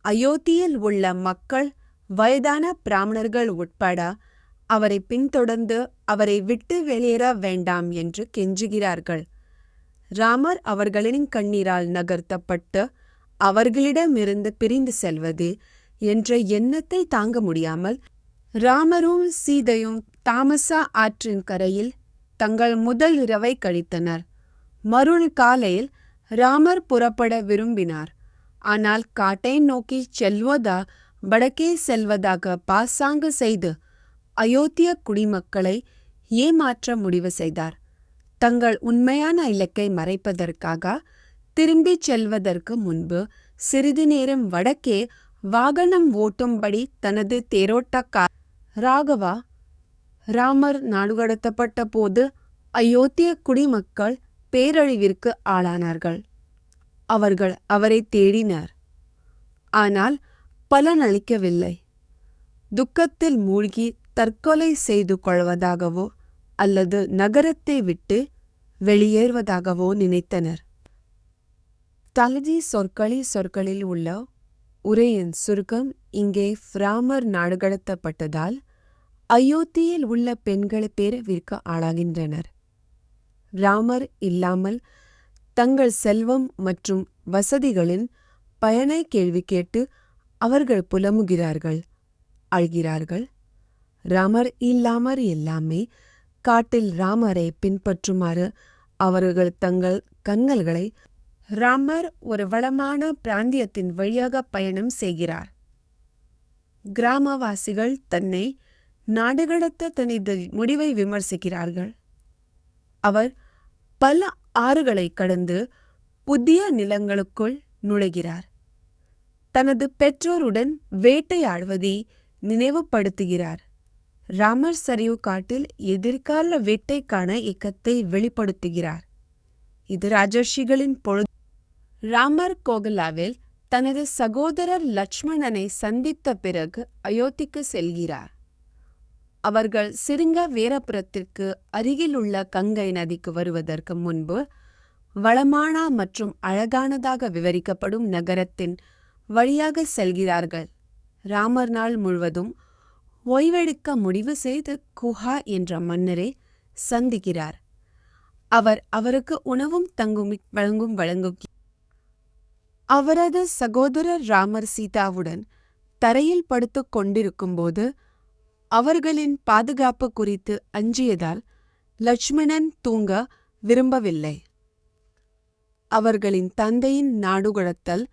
அயோத்தியில் உள்ள மக்கள், வயதான பிராமணர்கள் உட்பட அவரை பின்தொடர்ந்து அவரை விட்டு வெளியேற வேண்டாம் என்று கெஞ்சுகிறார்கள். ராமர் அவர்களின் கண்ணீரால் நகர்த்தப்பட்டு அவர்களிடமிருந்து பிரிந்து செல்வது என்ற எண்ணத்தை தாங்க முடியாமல் ராமரும் சீதையும் தாமசா ஆற்றின் கரையில் தங்கள் முதல் இரவை கழித்தனர். மறுநாள் காலையில் ராமர் புறப்பட விரும்பினார். ஆனால் காட்டை நோக்கி வடக்கே செல்வதாக பாசாங்கு செய்து அயோத்திய குடிமக்களை ஏமாற்ற முடிவு செய்தார். தங்கள் உண்மையான இலக்கை மறைப்பதற்காக திரும்பிச் செல்வதற்கு முன்பு சிறிது நேரம் வடக்கே வாகனம் ஓட்டும்படி தனது தேரோட்டக்கார் ராகவா ராமர் நாடுகடத்தப்பட்ட போது அயோத்திய குடிமக்கள் பேரழிவிற்கு ஆளானார்கள். அவர்கள் அவரை தேடினர், ஆனால் பலனளிக்கவில்லை. துக்கத்தில் மூழ்கி தற்கொலை செய்து கொள்வதாகவோ அல்லது நகரத்தை விட்டு வெளியேறுவதாகவோ நினைத்தனர். தலதி சொற்களில் உள்ள உரையின் சுருக்கம் இங்கே ராமர் நாடுகடத்தப்பட்டதால் அயோத்தியில் உள்ள பெண்கள் பேரழிவிற்கு ஆளாகின்றனர். ராமர் இல்லாமல் தங்கள் செல்வம் மற்றும் வசதிகளின் பயனை கேள்வி கேட்டு அவர்கள் புலம்புகிறார்கள், அழுகிறார்கள். ராமர் இல்லாமல் எல்லாமே காட்டில் ராமரை பின்பற்றுமாறு அவர்கள் தங்கள் கண்களை ராமர் ஒரு வளமான பிராந்தியத்தின் வழியாக பயணம் செய்கிறார். கிராமவாசிகள் தன்னை நாடுகடத்த தனது முடிவை விமர்சிக்கிறார்கள். அவர் பல ஆறுகளை கடந்து புதிய நிலங்களுக்குள் நுழைகிறார். தனது பெற்றோருடன் வேட்டையாடுவதை நினைவுபடுத்துகிறார். ராமர் சரிவு காட்டில் எதிர்கால வேட்டைக்கான இயக்கத்தை வெளிப்படுத்துகிறார். இது ராஜர்ஷிகளின் பொழுது. ராமர் கோகலாவில் தனது சகோதரர் லட்சுமணனை சந்தித்த பிறகு அயோத்திக்கு செல்கிறார். அவர்கள் சிருங்கவேரபுரத்திற்கு அருகிலுள்ள கங்கை நதிக்கு வருவதற்கு முன்பு வளமான மற்றும் அழகானதாக விவரிக்கப்படும் நகரத்தின் வழியாக செல்கிறார்கள். ராமர் நாள் முழுவதும் ஓய்வெடுக்க முடிவு செய்து குஹா என்ற மன்னரை சந்திக்கிறார். அவருக்கு உணவும் தங்கும் வழங்கும். அவரது சகோதரர் ராமர் சீதாவுடன் தரையில் படுத்துக் கொண்டிருக்கும்போது அவர்களின் பாதுகாப்பு குறித்து அஞ்சியதால் லட்சுமணன் தூங்க விரும்பவில்லை. அவர்களின் தந்தையின் நாடுகடத்தல்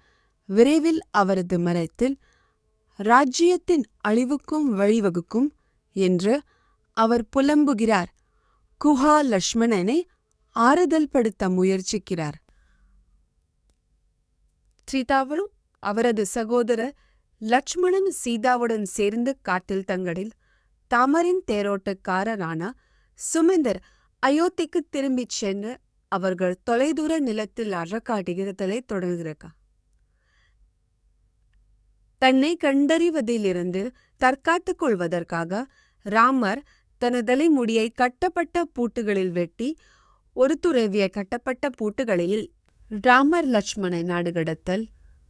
விரைவில் அவரது மரணத்தில் ராஜ்யத்தின் அழிவுக்கும் வழிவகுக்கும் என்று அவர் புலம்புகிறார். குஹா லட்சுமணனை ஆறுதல் படுத்த முயற்சிக்கிறார். சீதாவும் அவரது சகோதரர் லட்சுமணன் சீதாவுடன் சேர்ந்து காட்டில் தங்களில் தாமரின் தேரோட்டக்காரரான சுமந்தர் அயோத்திக்கு திரும்பிச் சென்று அவர்கள் தொலைதூர நிலத்தில் அறக்காட்டுகிறதை தொடர்கிறார். தன்னை கண்டறிவதிலிருந்து தற்காத்துக் கொள்வதற்காக ராமர் தனது தலைமுடியை கட்டப்பட்ட பூட்டுகளில் வெட்டி ஒரு துறவிய கட்டப்பட்ட பூட்டுகளில் ராமர் லட்சுமணை நாடுகடத்தல்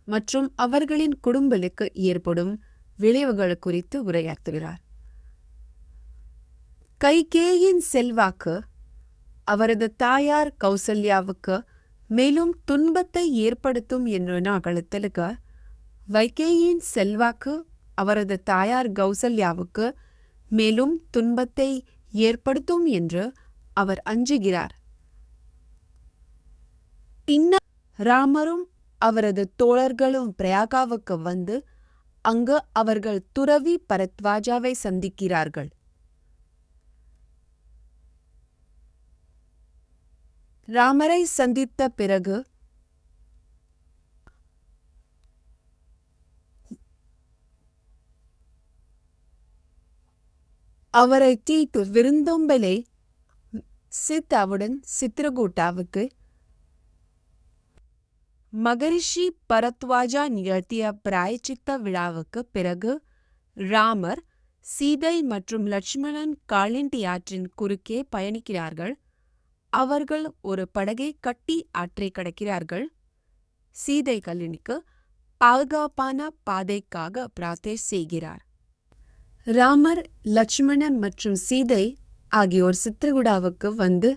மற்றும் அவர்களின் குடும்பங்களுக்கு ஏற்படும் விளைவுகள் குறித்து உரையாற்றுகிறார். கைகேயின் செல்வாக்கு அவரது தாயார் கௌசல்யாவுக்கு மேலும் துன்பத்தை ஏற்படுத்தும் என்ற நகலத்தலுக்கு வைகேயின் செல்வாக்கு அவரது தாயார் கௌசல்யாவுக்கு மேலும் துன்பத்தை ஏற்படுத்தும் என்று அவர் அஞ்சுகிறார். பின்னர் ராமரும் அவரது தோழர்களும் பிரயாகாவுக்கு வந்து அங்கு அவர்கள் துறவி பரத்வாஜாவை சந்திக்கிறார்கள். ராமரை சந்தித்த பிறகு அவரை தீட்டு விருந்தோம்பலை சீதாவுடன் சித்திரகூட்டாவுக்கு மகரிஷி பரத்வாஜா நிகழ்த்திய பிராயச்சித்த விழாவுக்கு பிறகு ராமர் சீதை மற்றும் லட்சுமணன் காளிந்தி ஆற்றின் குறுக்கே பயணிக்கிறார்கள். அவர்கள் ஒரு படகை கட்டி ஆற்றை கடக்கிறார்கள். சீதை கல்யாணிக்கு பாதுகாப்பான பாதைக்காக பிரார்த்தனை செய்கிறார். ராமர் லட்சுமணன் மற்றும் சீதை ஆகியோர் சித்திரகூடாவுக்கு வந்து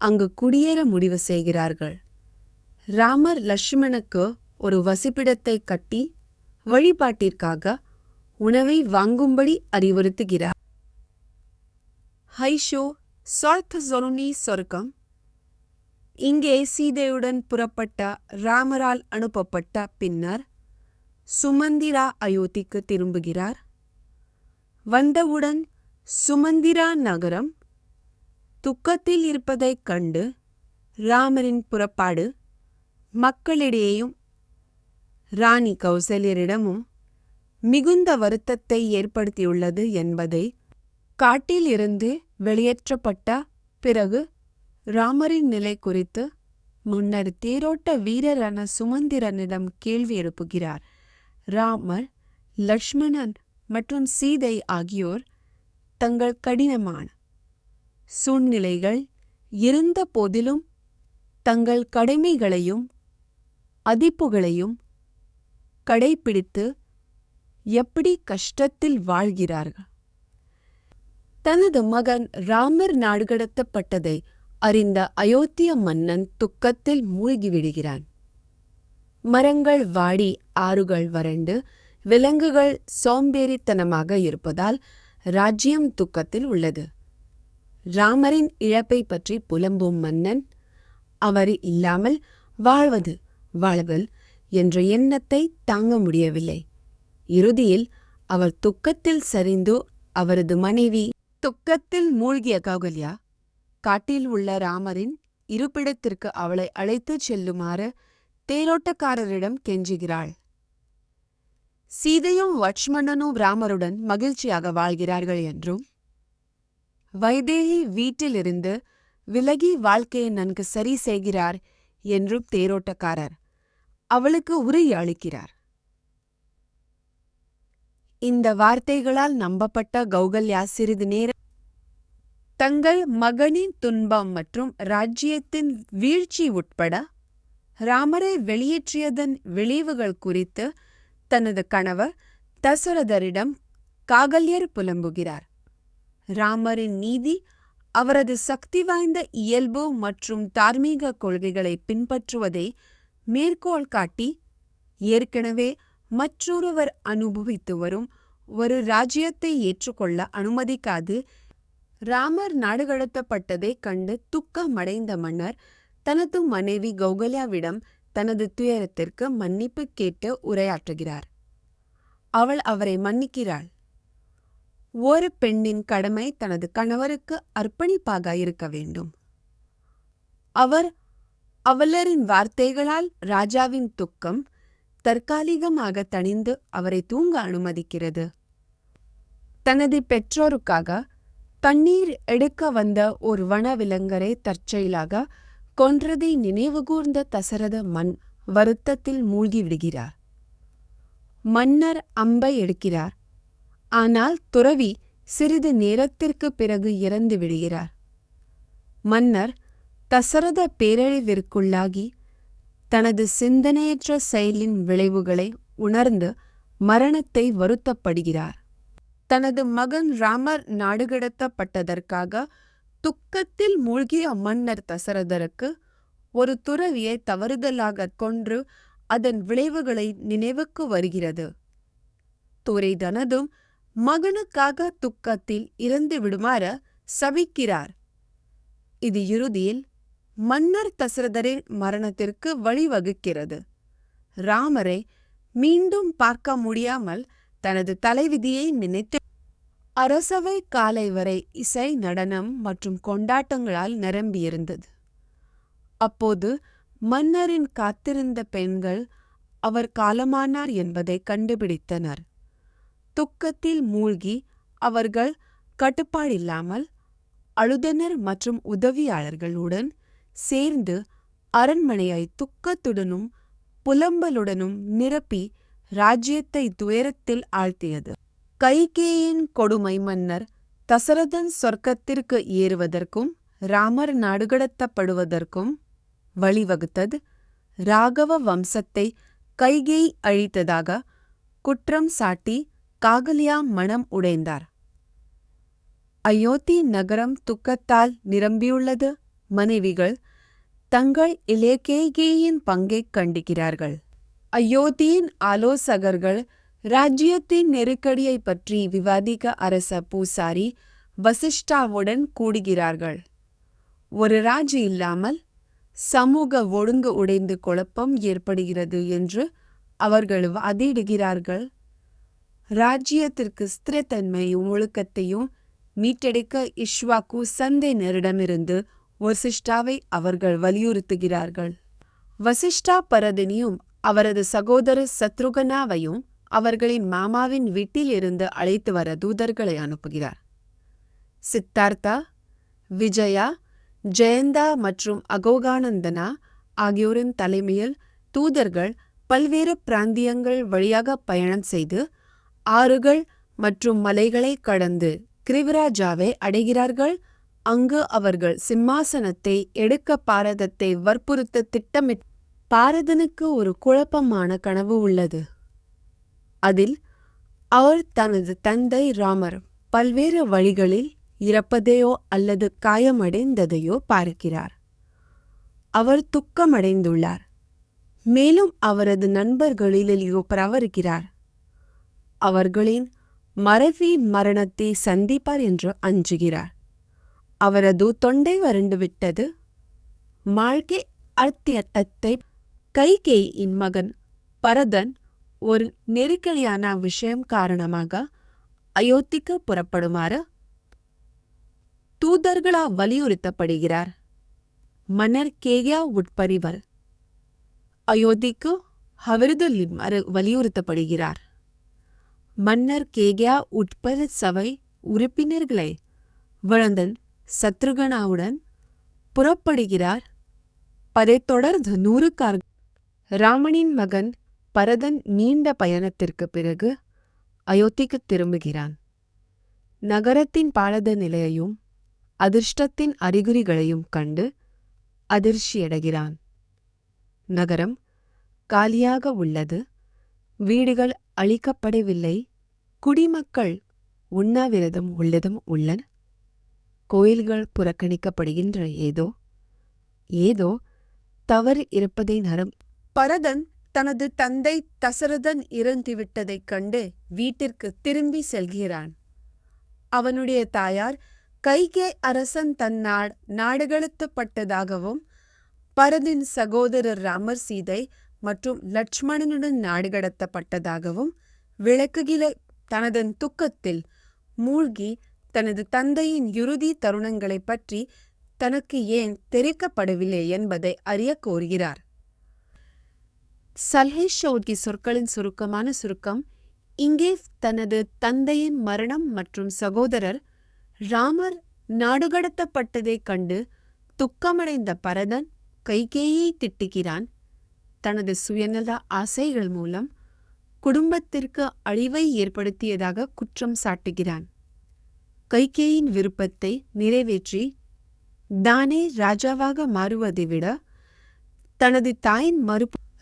அங்கு குடியேற முடிவு செய்கிறார்கள். ராமர் லட்சுமணனுக்கு ஒரு வசிப்பிடத்தை கட்டி வழிபாட்டிற்காக உணவை வாங்கும்படி அறிவுறுத்துகிறார். ஹைஷோ சொர்த்த சொருணி சொர்க்கம். இங்கே சீதையுடன் புறப்பட்ட ராமரால் அனுப்பப்பட்ட பின்னர் சுமந்திரா அயோத்திக்கு திரும்புகிறார். வந்தவுடன் சுமந்திரா நகரம் துக்கத்தில் இருப்பதைக் கண்டு ராமரின் புறப்பாடு மக்களிடையேயும் ராணி கௌசல்யரிடமும் மிகுந்த வருத்தத்தை ஏற்படுத்தியுள்ளது என்பதை காட்டில் இருந்து வெளியேற்றப்பட்ட பிறகு ராமரின் நிலை குறித்து முன்னர் தேரோட்ட வீரரான சுமந்திரனிடம் கேள்வி எழுப்புகிறார். ராமர் லட்சுமணன் மற்றும் சீதை ஆகியோர் தங்கள் கடினமான சூழ்நிலைகள் இருந்த போதிலும் தங்கள் கடமைகளையும் அதிப்புகளையும் கடைபிடித்து எப்படி கஷ்டத்தில் வாழ்கிறார்கள். தனது மகன் ராமர் நாடுகடத்தப்பட்டதை அறிந்த அயோத்திய மன்னன் துக்கத்தில் மூழ்கிவிடுகிறான். மரங்கள் வாடி ஆறுகள் வறண்டு விலங்குகள் சோம்பேறித்தனமாக இருப்பதால் ராஜ்யம் துக்கத்தில் உள்ளது. ராமரின் இழப்பை பற்றி புலம்பும் மன்னன் அவர் இல்லாமல் வாழ்வல் என்ற எண்ணத்தை தாங்க முடியவில்லை. இறுதியில் அவர் துக்கத்தில் சரிந்து அவரது மனைவி துக்கத்தில் மூழ்கிய கௌசல்யா காட்டில் உள்ள ராமரின் இருப்பிடத்திற்கு அவளை அழைத்துச் செல்லுமாறு தேரோட்டக்காரரிடம் கெஞ்சுகிறாள். சீதையும் லட்சுமணனும் ராமருடன் மகிழ்ச்சியாக வாழ்கிறார்கள் என்றும் வைதேகி வீட்டிலிருந்து விலகி வாழ்க்கையை நன்கு சரி செய்கிறார் என்றும் தேரோட்டக்காரர் அவளுக்கு உறுதி அளிக்கிறார். இந்த வார்த்தைகளால் நம்பப்பட்ட கௌசல்யா சிறிது நேரம் தங்கள் மகனின் துன்பம் மற்றும் ராஜ்யத்தின் வீழ்ச்சி உட்பட ராமரை வெளியேற்றியதன் விளைவுகள் குறித்து தனது கணவர் தசரதரிடம் காகல்யர் புலம்புகிறார். ராமரின் நீதி அவரது சக்தி வாய்ந்த இயல்பு மற்றும் தார்மீக கொள்கைகளை பின்பற்றுவதை மேற்கோள் காட்டி, ஏற்கனவே மற்றொருவர் அனுபவித்து வரும் ஒரு ராஜ்யத்தை ஏற்றுக்கொள்ள அனுமதிக்காது ராமர் நாடுகடத்தப்பட்டதைக் கண்டு துக்கமடைந்த மன்னர் தனது மனைவி கௌகல்யாவிடம் தனது துயரத்திற்கு மன்னிப்பு கேட்டு உரையாற்றுகிறார். அவள் அவரை மன்னிக்கிறாள். ஒரு பெண்ணின் கடமை தனது கணவருக்கு அர்ப்பணிப்பாக இருக்க வேண்டும். அவளரின் வார்த்தைகளால் ராஜாவின் துக்கம் தற்காலிகமாக தணிந்து அவரை தூங்க அனுமதிக்கிறது. தனது பெற்றோருக்காக தண்ணீர் எடுக்க வந்த ஒரு வனவிலங்கரை தற்செயலாக கொன்றதை நினைவுகூர்ந்த தசரத வருத்தத்தில் மூழ்கி விடுகிறார். மன்னர் அம்பை எடுக்கிறார். ஆனால் துறவி சிறிது நேரத்திற்கு பிறகு இறந்து விடுகிறார். மன்னர் தசரத பேரழிவிற்குள்ளாகி தனது சிந்தனையற்ற செயலின் விளைவுகளை உணர்ந்து மரணத்தை வருத்தப்படுகிறார். தனது மகன் ராமர் நாடுகடத்தப்பட்டதற்காக துக்கத்தில் மூழ்கிய மன்னர் தசரதருக்கு ஒரு துறவியை தவறுதலாக கொன்று அதன் விளைவுகளை நினைவுக்கு வருகிறது. துரை தனதும் மகனுக்காக துக்கத்தில் இறந்து விடுமாறு சபிக்கிறார். இது இறுதியில் மன்னர் தசரதரின் மரணத்திற்கு வழிவகுக்கிறது. ராமரை மீண்டும் பார்க்க முடியாமல் தனது தலைவிதியை நினைத்து அரசவை காலை வரை இசை, நடனம் மற்றும் கொண்டாட்டங்களால் நிரம்பியிருந்தது. அப்போது மன்னரின் காத்திருந்த பெண்கள் அவர் காலமானார் என்பதை கண்டுபிடித்தனர். துக்கத்தில் மூழ்கி அவர்கள் கட்டுப்பாடில்லாமல் அழுதனர் மற்றும் உதவியாளர்களுடன் சேர்ந்து அரண்மனையை துக்கத்துடனும் புலம்பலுடனும் நிரப்பி ராஜ்யத்தை துயரத்தில் ஆழ்த்தியது. கைகேயின் கொடுமை மன்னர் தசரதன் சொர்க்கத்திற்கு ஏறுவதற்கும் ராமர் நாடுகடத்தப்படுவதற்கும் வழிவகுத்தது. ராகவ வம்சத்தை கைகேயி அழித்ததாக குற்றம் சாட்டி காகல்யா மனம் உடைந்தார். அயோத்தி நகரம் துக்கத்தால் நிரம்பியுள்ளது. மனைவிகள் தங்கள் இளைய கைகேயின் பங்கைக் கண்டிக்கிறார்கள். அயோத்தியின் ஆலோசகர்கள் ராஜ்யத்தின் நெருக்கடியை பற்றி விவாதிக்க அரச பூசாரி வசிஷ்டாவுடன் கூடுகிறார்கள். ஒரு ராஜு இல்லாமல் சமூக ஒழுங்கு உடைந்து குழப்பம் ஏற்படுகிறது என்று அவர்கள் வாதிடுகிறார்கள். ராஜ்யத்திற்கு ஸ்திரத்தன்மையும் ஒழுக்கத்தையும் மீட்டெடுக்க இஷ்வாக்கு சந்தையினரிடமிருந்து வசிஷ்டாவை அவர்கள் வலியுறுத்துகிறார்கள். வசிஷ்டா பரதினியும் அவரது சகோதரர் சத்ருகனாவையும் அவர்களின் மாமாவின் வீட்டில் இருந்து அழைத்து வர தூதர்களை அனுப்புகிறார். சித்தார்த்தா, விஜயா, ஜெயந்தா மற்றும் அகோகானந்தனா ஆகியோரின் தலைமையில் தூதர்கள் பல்வேறு பிராந்தியங்கள் வழியாக பயணம் செய்து ஆறுகள் மற்றும் மலைகளை கடந்து கிரிவராஜாவை அடைகிறார்கள். அங்கு அவர்கள் சிம்மாசனத்தை எடுக்க பாரதத்தை வற்புறுத்த திட்டமிட்டு பாரதனுக்கு ஒரு குழப்பமான கனவு உள்ளது. அதில் அவர் தனது தந்தை ராமர் பல்வேறு வழிகளில் இறப்பதையோ அல்லது காயமடைந்ததையோ பார்க்கிறார். அவர் துக்கமடைந்துள்ளார். மேலும் அவரது நண்பர்களிலேயோ பிரவருகிறார். அவர்களின் மறைவி மரணத்தை சந்திப்பார் என்று அஞ்சுகிறார். அவரது தொண்டை வறண்டுவிட்டது. வாழ்க்கை அர்த்தியத்தை கைகேயின் மகன் பரதன் ஒரு நெருக்கடியான விஷயம் காரணமாக அயோத்திக்கு புறப்படுமாறு தூதர்களால் வலியுறுத்தப்படுகிறார். மன்னர் கேகயா உட்பரிவர் அயோத்திக்கு அவரது வலியுறுத்தப்படுகிறார். மன்னர் கேகயா உட்பட சபை உறுப்பினர்களை வளர்ந்தன் சத்ருகனாவுடன் புறப்படுகிறார். அதைத் தொடர்ந்து 100 ராமனின் மகன் பரதன் நீண்ட பயணத்திற்கு பிறகு அயோத்திக்கு திரும்புகிறான். நகரத்தின் பாலத நிலையையும் அதிர்ஷ்டத்தின் அறிகுறிகளையும் கண்டு அதிர்ச்சியடைகிறான். நகரம் காலியாக உள்ளது. வீடுகள் அழிக்கப்படவில்லை. குடிமக்கள் உண்ணாவிரதம் உள்ளன. கோயில்கள் புறக்கணிக்கப்படுகின்ற ஏதோ தவறு இருப்பதை பரதன் தனது தந்தை தசரதன் இறந்துவிட்டதைக் கண்டு வீட்டிற்கு திரும்பி செல்கிறான். அவனுடைய தாயார் கைகே அரசன் நாடுகடத்தப்பட்டதாகவும் பரதின் சகோதரர் ராமர் சீதை மற்றும் லட்சுமணனுடன் நாடுகடத்தப்பட்டதாகவும் விளக்குகிற தனது துக்கத்தில் மூழ்கி தனது தந்தையின் இறுதி தருணங்களைப் பற்றி தனக்கு ஏன் தெரிவிக்கப்படவில்லை என்பதை அறிய கோருகிறார். சல்ஹேஷோகி சொற்களின் சுருக்கமான சுருக்கம் இங்கே தனது தந்தையின் மரணம் மற்றும் சகோதரர் ராமர் நாடுகடத்தப்பட்டதைக் கண்டு துக்கமடைந்த பரதன் கைகேயை திட்டுகிறான். தனது சுயநல ஆசைகள் மூலம் குடும்பத்திற்கு அழிவை ஏற்படுத்தியதாக குற்றம் சாட்டுகிறான். கைகேயின் விருப்பத்தை நிறைவேற்றி தானே ராஜாவாக மாறுவதை விட தனது தாயின்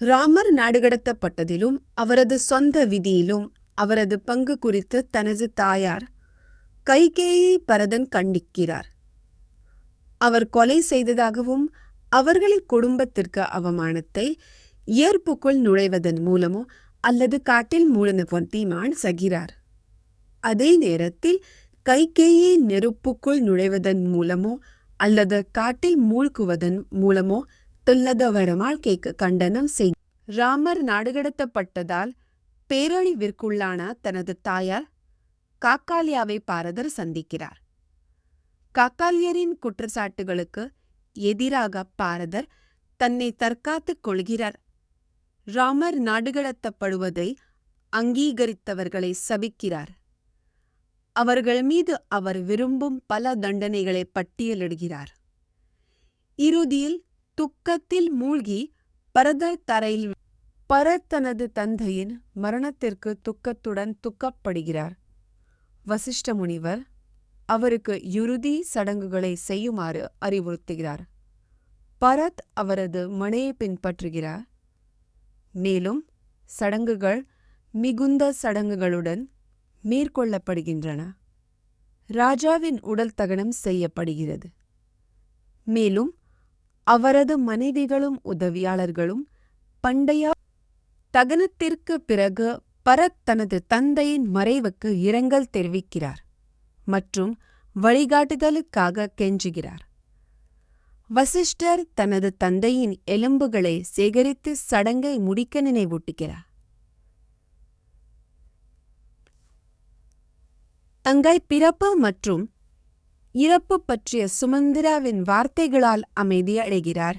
ராமர் நாடுகடத்தப்பட்டதிலும் அவரது சொந்த விதியிலும் அவரது பங்கு குறித்து தனது தாயார் கைகேயை பரதன் கண்டிக்கிறார். அவர் கொலை செய்ததாகவும் அவர்களின் குடும்பத்திற்கு அவமானத்தை ஏற்புக்குள் நுழைவதன் மூலமோ அல்லது காட்டில் மூழ்குவதன் செய்கிறார். அதே நேரத்தில் கைகேயை நெருப்புக்குள் நுழைவதன் மூலமோ அல்லது காட்டில் மூழ்குவதன் மூலமோ துல்லத வாழ்க்கைக்கு கண்டனம் ராமர் நாடுகடத்தப்பட்டதால் பேரழிவிற்குள்ளான தனது தாயார் காக்காலியாவை பாரதர் சந்திக்கிறார். காக்காலியரின் குற்றச்சாட்டுகளுக்கு எதிராக பாரதர் தன்னை தற்காத்துக் கொள்கிறார். ராமர் நாடுகடத்தப்படுவதை அங்கீகரித்தவர்களை சபிக்கிறார். அவர்கள் மீது அவர் விரும்பும் பல தண்டனைகளை பட்டியலிடுகிறார். இறுதியில் துக்கத்தில் மூழ்கி பரதர் தரையில் தனது தந்தையின் மரணத்திற்கு துக்கத்துடன் துக்கப்படுகிறார். வசிஷ்ட முனிவர் அவருக்கு இறுதி சடங்குகளை செய்யுமாறு அறிவுறுத்துகிறார். பரத் அவரது மனையை பின்பற்றுகிறார். மேலும் சடங்குகள் மிகுந்த சடங்குகளுடன் மேற்கொள்ளப்படுகின்றன. ராஜாவின் உடல் தகனம் செய்யப்படுகிறது. மேலும் அவரது மனைவிகளும் உதவியாளர்களும் பண்டைய தகனத்திற்கு பிறகு பரத் தனது தந்தையின் மறைவுக்கு இரங்கல் தெரிவிக்கிறார் மற்றும் வழிகாட்டுதலுக்காக கெஞ்சுகிறார். வசிஷ்டர் தனது தந்தையின் எலும்புகளை சேகரித்து சடங்கை முடிக்க நினைவூட்டுகிறார். அங்கை பிறப்பு மற்றும் இறப்பு பற்றிய சுமந்திராவின் வார்த்தைகளால் அமைதி அடைகிறார்.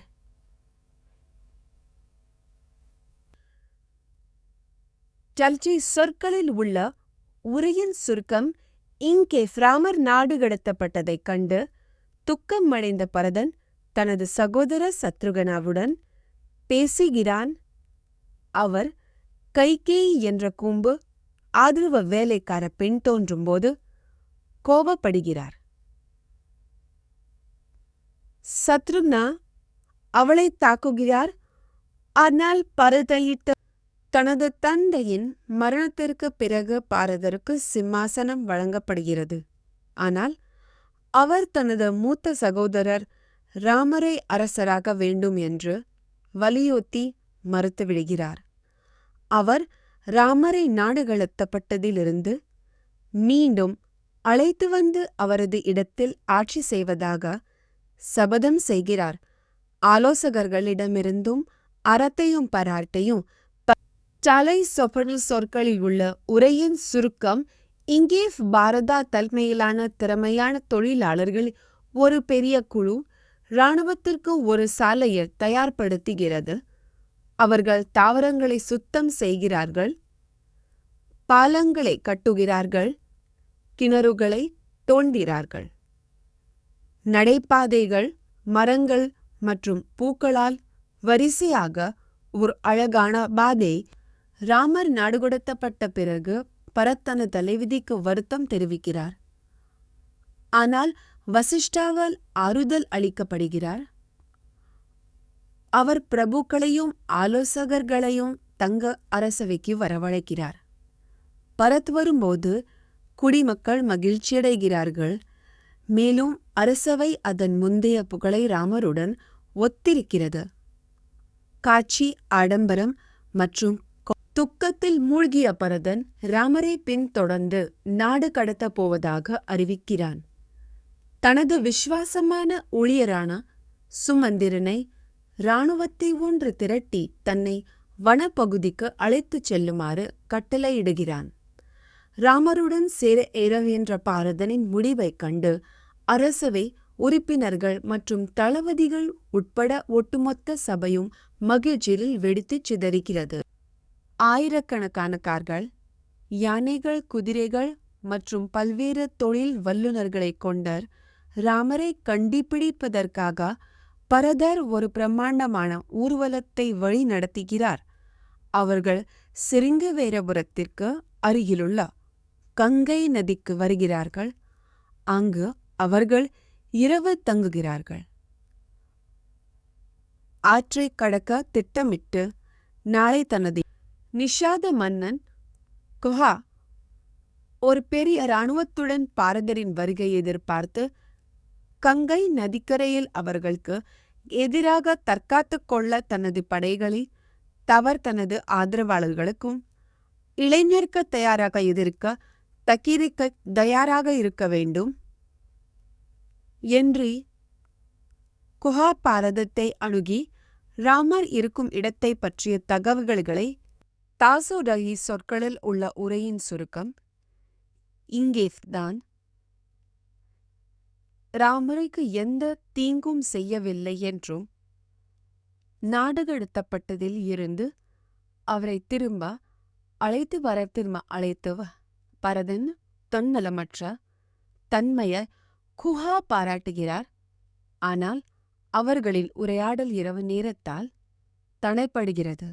சல்ஜி சொற்களில் உள்ள உரையின் சுருக்கம் இங்கே ராமர் நாடு கடத்தப்பட்டதைக் கண்டு துக்கம் அடைந்த பரதன் தனது சகோதர சத்ருகனாவுடன் பேசுகிறான். அவர் கைகேயி என்ற கூம்பு ஆதரவு வேலைக்கார பெண் தோன்றும்போது கோபப்படுகிறார். சத்ருக்னா அவளை தாக்குகிறார். ஆனால் பரதயிட்ட தனது தந்தையின் மரணத்திற்கு பிறகு பாரதருக்கு சிம்மாசனம் வழங்கப்படுகிறது. ஆனால் அவர் தனது மூத்த சகோதரர் ராமரை அரசராக வேண்டும் என்று வலியுறுத்தி மறுத்துவிடுகிறார். அவர் ராமரை நாடு கடத்தப்பட்டதிலிருந்து மீண்டும் அழைத்து வந்து அவரது இடத்தில் ஆட்சி செய்வதாக சபதம் செய்கிறார். ஆலோசகர்களிடமிருந்தும் அறத்தையும் பாராட்டையும் தலை சொற்களில் உள்ள உரையின் சுருக்கம் இங்கே பாரதா தலைமையிலான திறமையான தொழிலாளர்கள் ஒரு பெரிய குழு இராணுவத்திற்கு ஒரு சாலையை தயார்படுத்துகிறது. அவர்கள் தாவரங்களை சுத்தம் செய்கிறார்கள், பாலங்களை கட்டுகிறார்கள், கிணறுகளை தோண்டுகிறார்கள். நடைபாதைகள் மரங்கள் மற்றும் பூக்களால் வரிசையாக ஒரு அழகான பாதை. ராமர் நாடுகடத்தப்பட்ட பிறகு பரத் தனது தலைவிதிக்கு வருத்தம் தெரிவிக்கிறார். ஆனால் வசிஷ்டாவால் ஆறுதல் அளிக்கப்படுகிறார். அவர் பிரபுக்களையும் ஆலோசகர்களையும் தங்க அரசவைக்கு வரவழைக்கிறார். பரத் வரும்போது குடிமக்கள் மகிழ்ச்சியடைகிறார்கள். மேலும் அரசவை அதன் முந்தைய புகழை ராமருடன் ஒத்திருக்கிறது. காட்சி ஆடம்பரம் மற்றும் துக்கத்தில் மூழ்கிய பரதன் ராமரை பின்தொடர்ந்து நாடு கடத்தப் போவதாக அறிவிக்கிறான். தனது விசுவாசமான ஊழியரான சுமந்திரனை இராணுவத்தை ஒன்று திரட்டி தன்னை வனப்பகுதிக்கு அழைத்துச் செல்லுமாறு கட்டளையிடுகிறான். ராமருடன் சேர ஏறவேன்ற பாரதனின் முடிவைக் கண்டு அரசவை உறுப்பினர்கள் மற்றும் தளபதிகள் உட்பட ஒட்டுமொத்த சபையும் மகிழ்ச்சியில் வெடித்துச் சிதறுகிறது. ஆயிரக்கணக்கான கார்கள், யானைகள், குதிரைகள் மற்றும் பல்வேறு தொழில் வல்லுநர்களைக் கொண்ட ராமரை கண்டுபிடிப்பதற்காக பரதர் ஒரு பிரம்மாண்டமான ஊர்வலத்தை வழி நடத்துகிறார். அவர்கள் சிருங்கவேரபுரத்திற்கு அருகிலுள்ள கங்கை நதிக்கு வருகிறார்கள். அங்கு அவர்கள் இரவு தங்குகிறார்கள். ஆற்றை கடக்க திட்டமிட்டு நாளை தனது நிஷாத மன்னன் குஹா ஒரு பெரிய இராணுவத்துடன் பாரதரின் வருகையை எதிர்பார்த்து கங்கை நதிக்கரையில் அவர்களுக்கு எதிராக தற்காத்துக் கொள்ள தனது படைகளை தனது ஆதரவாளர்களுக்கும் இளைஞருக்கு தயாராக எதிர்க்க தயாராக இருக்க வேண்டும் என்று குஹா பாரதத்தை அணுகி ராமர் இருக்கும் இடத்தை பற்றிய தகவல்களை தாசோடகி சொற்களில் உள்ள உரையின் சுருக்கம் இங்கேதான். ராமருக்கு எந்த தீங்கும் செய்யவில்லை என்றும் நாடுகடத்தப்பட்டதில் இருந்து அவரை திரும்ப அழைத்து பரதன் தன்னலமற்ற தன்மையை குஹா பாராட்டுகிறார். ஆனால் அவர்களின் உரையாடல் இரவு நேரத்தால் தடைப்படுகிறது.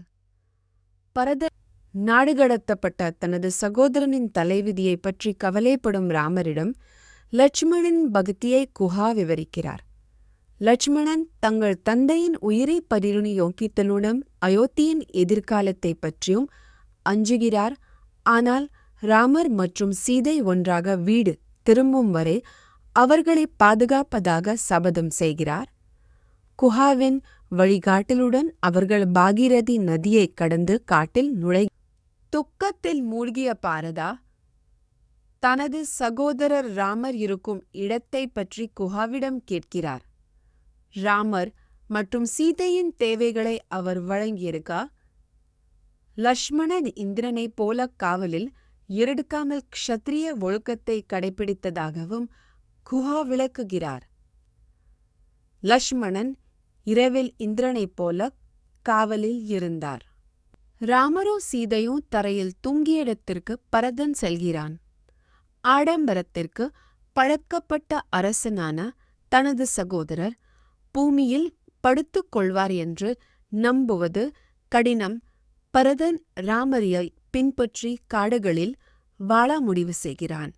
பரதன் நாடுகடத்தப்பட்ட தனது சகோதரனின் தலைவிதியை பற்றி கவலைப்படும் ராமரிடம் லட்சுமணன் பக்தியை குஹா விவரிக்கிறார். லட்சுமணன் தங்கள் தந்தையின் உயிரை பரிணியோகித்தலுடன் அயோத்தியின் எதிர்காலத்தை பற்றியும் அஞ்சுகிறார். ஆனால் ராமர் மற்றும் சீதை ஒன்றாக வீடு திரும்பும் வரை அவர்களை பாதுகாப்பதாக சபதம் செய்கிறார். குஹாவின் வழிகாட்டலுடன் அவர்கள் பாகீரதி நதியை கடந்து காட்டில் துக்கத்தில் மூழ்கிய பாரதா தனது சகோதரர் ராமர் இருக்கும் இடத்தை பற்றி குஹாவிடம் கேட்கிறார். ராமர் மற்றும் சீதையின் தேவைகளை அவர் வழங்கியிருக்க லட்சுமணன் இந்திரனைப் போல காவலில் இருக்காமல் க்ஷத்ரிய ஒழுக்கத்தை கடைபிடித்ததாகவும் குஹா விளக்குகிறார். லட்சுமணன் இரவில் இந்திரனைப் போல காவலில் இருந்தார். ராமரோ சீதையோ தரையில் தூங்கிய இடத்திற்கு பரதன் செல்கிறான். ஆடம்பரத்திற்கு பழக்கப்பட்ட அரசனான தனது சகோதரர் பூமியில் படுத்துக் கொள்வார் என்று நம்புவது கடினம். பரதன் ராமரை பின்பற்றி காடுகளில் வாழ முடிவு செய்கிறான்.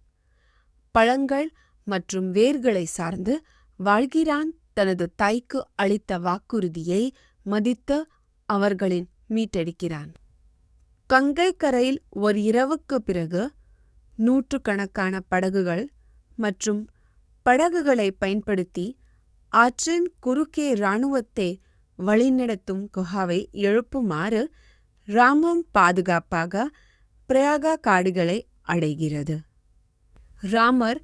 பழங்கள் மற்றும் வேர்களை சார்ந்து வாழ்கிறான். தனது தாய்க்கு அளித்த வாக்குறுதியை மதித்து அவர்களின் மீட்டெடுக்கிறான். கங்கை கரையில் ஒரு இரவுக்கு பிறகு நூற்றுக்கணக்கான படகுகள் மற்றும் படகுகளை பயன்படுத்தி ஆற்றின் குறுக்கே இராணுவத்தை வழிநடத்தும் குஹாவை எழுப்புமாறு ராமம் பாதுகாப்பாக பிரயாகா காடுகளை அடைகிறது. ராமர்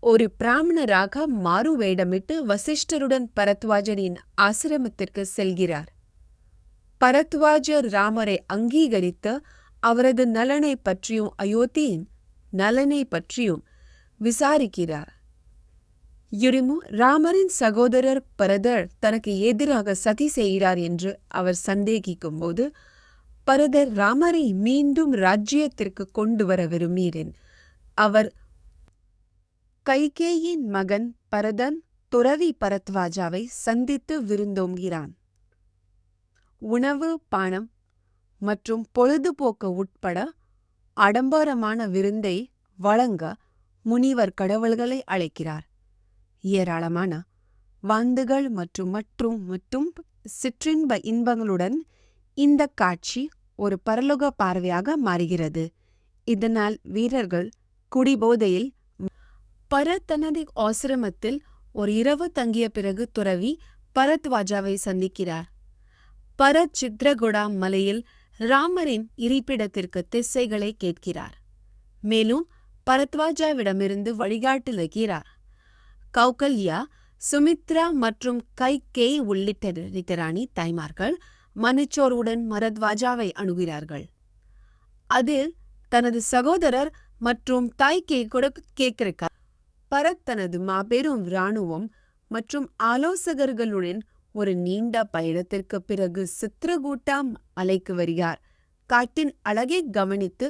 ஒரு பிராமணராக மாறு வேடமிட்டு வசிஷ்டருடன் பரத்வாஜரின் ஆசிரமத்திற்கு செல்கிறார். பரத்வாஜர் ராமரை அங்கீகரித்து அவரது நலனை பற்றியும் அயோத்தியின் நலனை பற்றியும் விசாரிக்கிறார். இருமும் ராமரின் சகோதரர் பரதர் தனக்கு எதிராக சதி செய்கிறார் என்று அவர் சந்தேகிக்கும் போது பரதர் ராமரை மீண்டும் ராஜ்யத்திற்கு கொண்டு வர விரும்பினேன். அவர் கைகேயின் மகன் பரதன் துறவி பரத்வாஜாவை சந்தித்து விருந்தோம்புகிறான். உணவு, பானம் மற்றும் பொழுதுபோக்கு உட்பட ஆடம்பரமான விருந்தை வழங்க முனிவர் கடவுள்களை அழைக்கிறார். ஏராளமான வாந்துகள் மற்றும் சிற்றின்ப இன்பங்களுடன் இந்த காட்சி ஒரு பரலோக பார்வையாக மாறுகிறது. இதனால் வீரர்கள் குடிபோதையில் பரத் தனது ஆசிரமத்தில் ஒரு இரவு தங்கிய பிறகு துறவி பரத்வாஜாவை சந்திக்கிறார். பரத் சித்ரகுடா மலையில் ராமரின் இருப்பிடத்திற்கு திசைகளை கேட்கிறார். மேலும் பரத்வாஜாவிடமிருந்து வழிகாட்டுகிறார். கௌகல்யா, சுமித்ரா மற்றும் கைகேயி உள்ளிட்ட ராணி தாய்மார்கள் மனுச்சோருடன் பரத்வாஜாவை அணுகிறார்கள். அதில் தனது சகோதரர் மற்றும் கைகேயி கூட கேட்கிறார். பரத் தனது மாபெரும் இராணுவம் மற்றும் ஆலோசகர்களுடன் ஒரு நீண்ட பயணத்திற்கு பிறகு சித்ரகூட்டா மலைக்கு வருகிறார். காட்டின் அழகை கவனித்து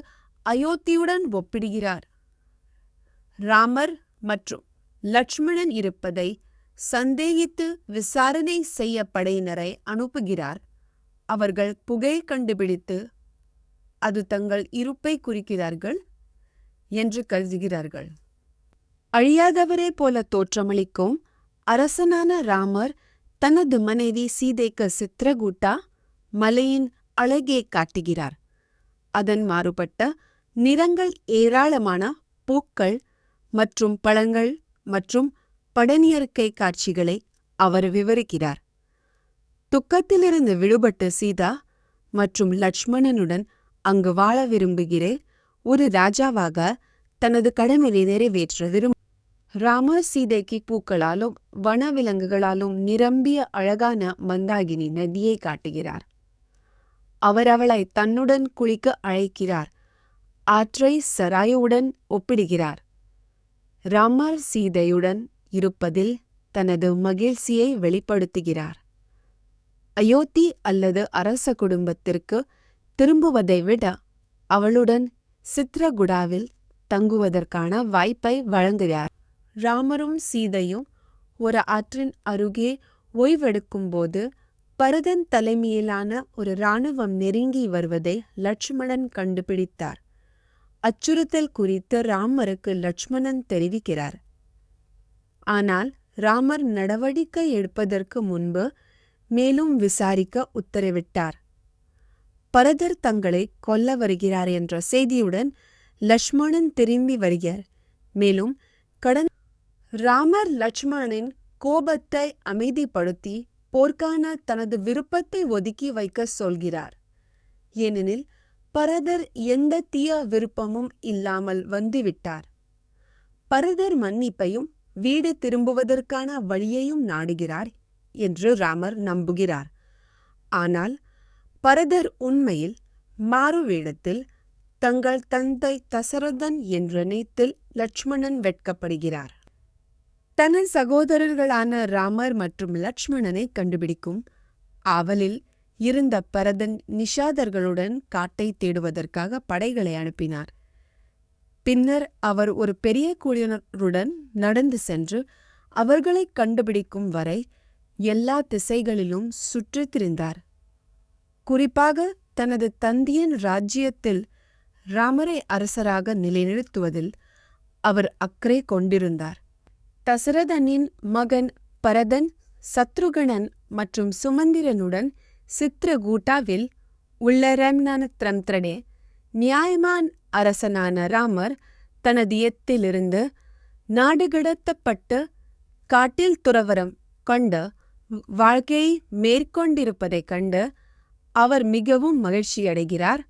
அயோத்தியுடன் ஒப்பிடுகிறார். ராமர் மற்றும் லட்சுமணன் இருப்பதை சந்தேகித்து விசாரணை செய்ய படையினரை அனுப்புகிறார். அவர்கள் புகை கண்டுபிடித்து அது தங்கள் இருப்பை குறிக்கிறார்கள் என்று கருதுகிறார்கள். அழியாதவரே போல தோற்றமளிக்கும் அரசனான ராமர் தனது மனைவி சீதைக்கு சித்ரகூட்டா மலையின் அழகை காட்டுகிறார். அதன் மாறுபட்ட நிறங்கள், ஏராளமான பூக்கள் மற்றும் பழங்கள் மற்றும் படனியற்கை காட்சிகளை அவர் விவரிக்கிறார். துக்கத்திலிருந்து விடுபட்ட சீதா மற்றும் லட்சுமணனுடன் அங்கு வாழ விரும்புகிறேன். ஒரு ராஜாவாக தனது கடமையை நிறைவேற்ற ராமர் சீதைக்கு பூக்களாலும் வனவிலங்குகளாலும் நிரம்பிய அழகான மந்தாகினி நதியை காட்டுகிறார். அவர் அவளை தன்னுடன் குளிக்க அழைக்கிறார். ஆற்றை சராயுடன் ஒப்பிடுகிறார். ராமர் சீதையுடன் இருப்பதில் தனது மகிழ்ச்சியை வெளிப்படுத்துகிறார். அயோத்தி அல்லது அரச குடும்பத்திற்கு திரும்புவதை விட அவளுடன் சித்ரகுடாவில் தங்குவதற்கான வாய்ப்பை வழங்குகிறார். ராமரும் சீதையும் ஒரு ஆற்றின் அருகே ஓய்வெடுக்கும்போது பரதன் தலைமையிலான ஒரு இராணுவம் நெருங்கி வருவதை லட்சுமணன் கண்டுபிடித்தார். அச்சுறுத்தல் குறித்து ராமருக்கு லட்சுமணன் தெரிவிக்கிறார். ஆனால் ராமர் நடவடிக்கை எடுப்பதற்கு முன்பு மேலும் விசாரிக்க உத்தரவிட்டார். பரதர் தங்களை கொல்ல வருகிறார் என்ற செய்தியுடன் லட்சுமணன் திரும்பி வருகிறார். மேலும் ராமர் லட்சுமணனின் கோபத்தை அமைதிப்படுத்தி போர்க்கான தனது விருப்பத்தை ஒதுக்கி வைக்க சொல்கிறார். ஏனெனில் பரதர் எந்த தீய விருப்பமும் இல்லாமல் வந்துவிட்டார். பரதர் மன்னிப்பையும் வீடு திரும்புவதற்கான வழியையும் நாடுகிறார் என்று ராமர் நம்புகிறார். ஆனால் பரதர் உண்மையில் மாறுவேடத்தில் தங்கள் தந்தை தசரதன் என்ற நினைத்தில் லட்சுமணன் வெட்கப்படுகிறார். தனது சகோதரர்களான ராமர் மற்றும் லட்சுமணனை கண்டுபிடிக்கும் ஆவலில் இருந்த பரதன் நிஷாதர்களுடன் காட்டை தேடுவதற்காக படைகளை அனுப்பினார். பின்னர் அவர் ஒரு பெரிய குழுவினருடன் நடந்து சென்று அவர்களை கண்டுபிடிக்கும் வரை எல்லா திசைகளிலும் சுற்றித் திரிந்தார். குறிப்பாக தனது தந்தையின் ராஜ்யத்தில் ராமரை அரசராக நிலைநிறுத்துவதில் அவர் அக்கறை கொண்டிருந்தார். தசரதனின் மகன் பரதன் சத்ருகணன் மற்றும் சுமந்திரனுடன் சித்ரகூட்டாவில் உள்ள ரம்னத்ரம்த்ரனே நியாயமான அரசனான ராமர் தனது எத்திலிருந்து நாடு கடத்தப்பட்டு காட்டில் துறவரம் கொண்டு வாழ்க்கையை மேற்கொண்டிருப்பதைக் கண்டு அவர் மிகவும் மகிழ்ச்சியடைகிறார்.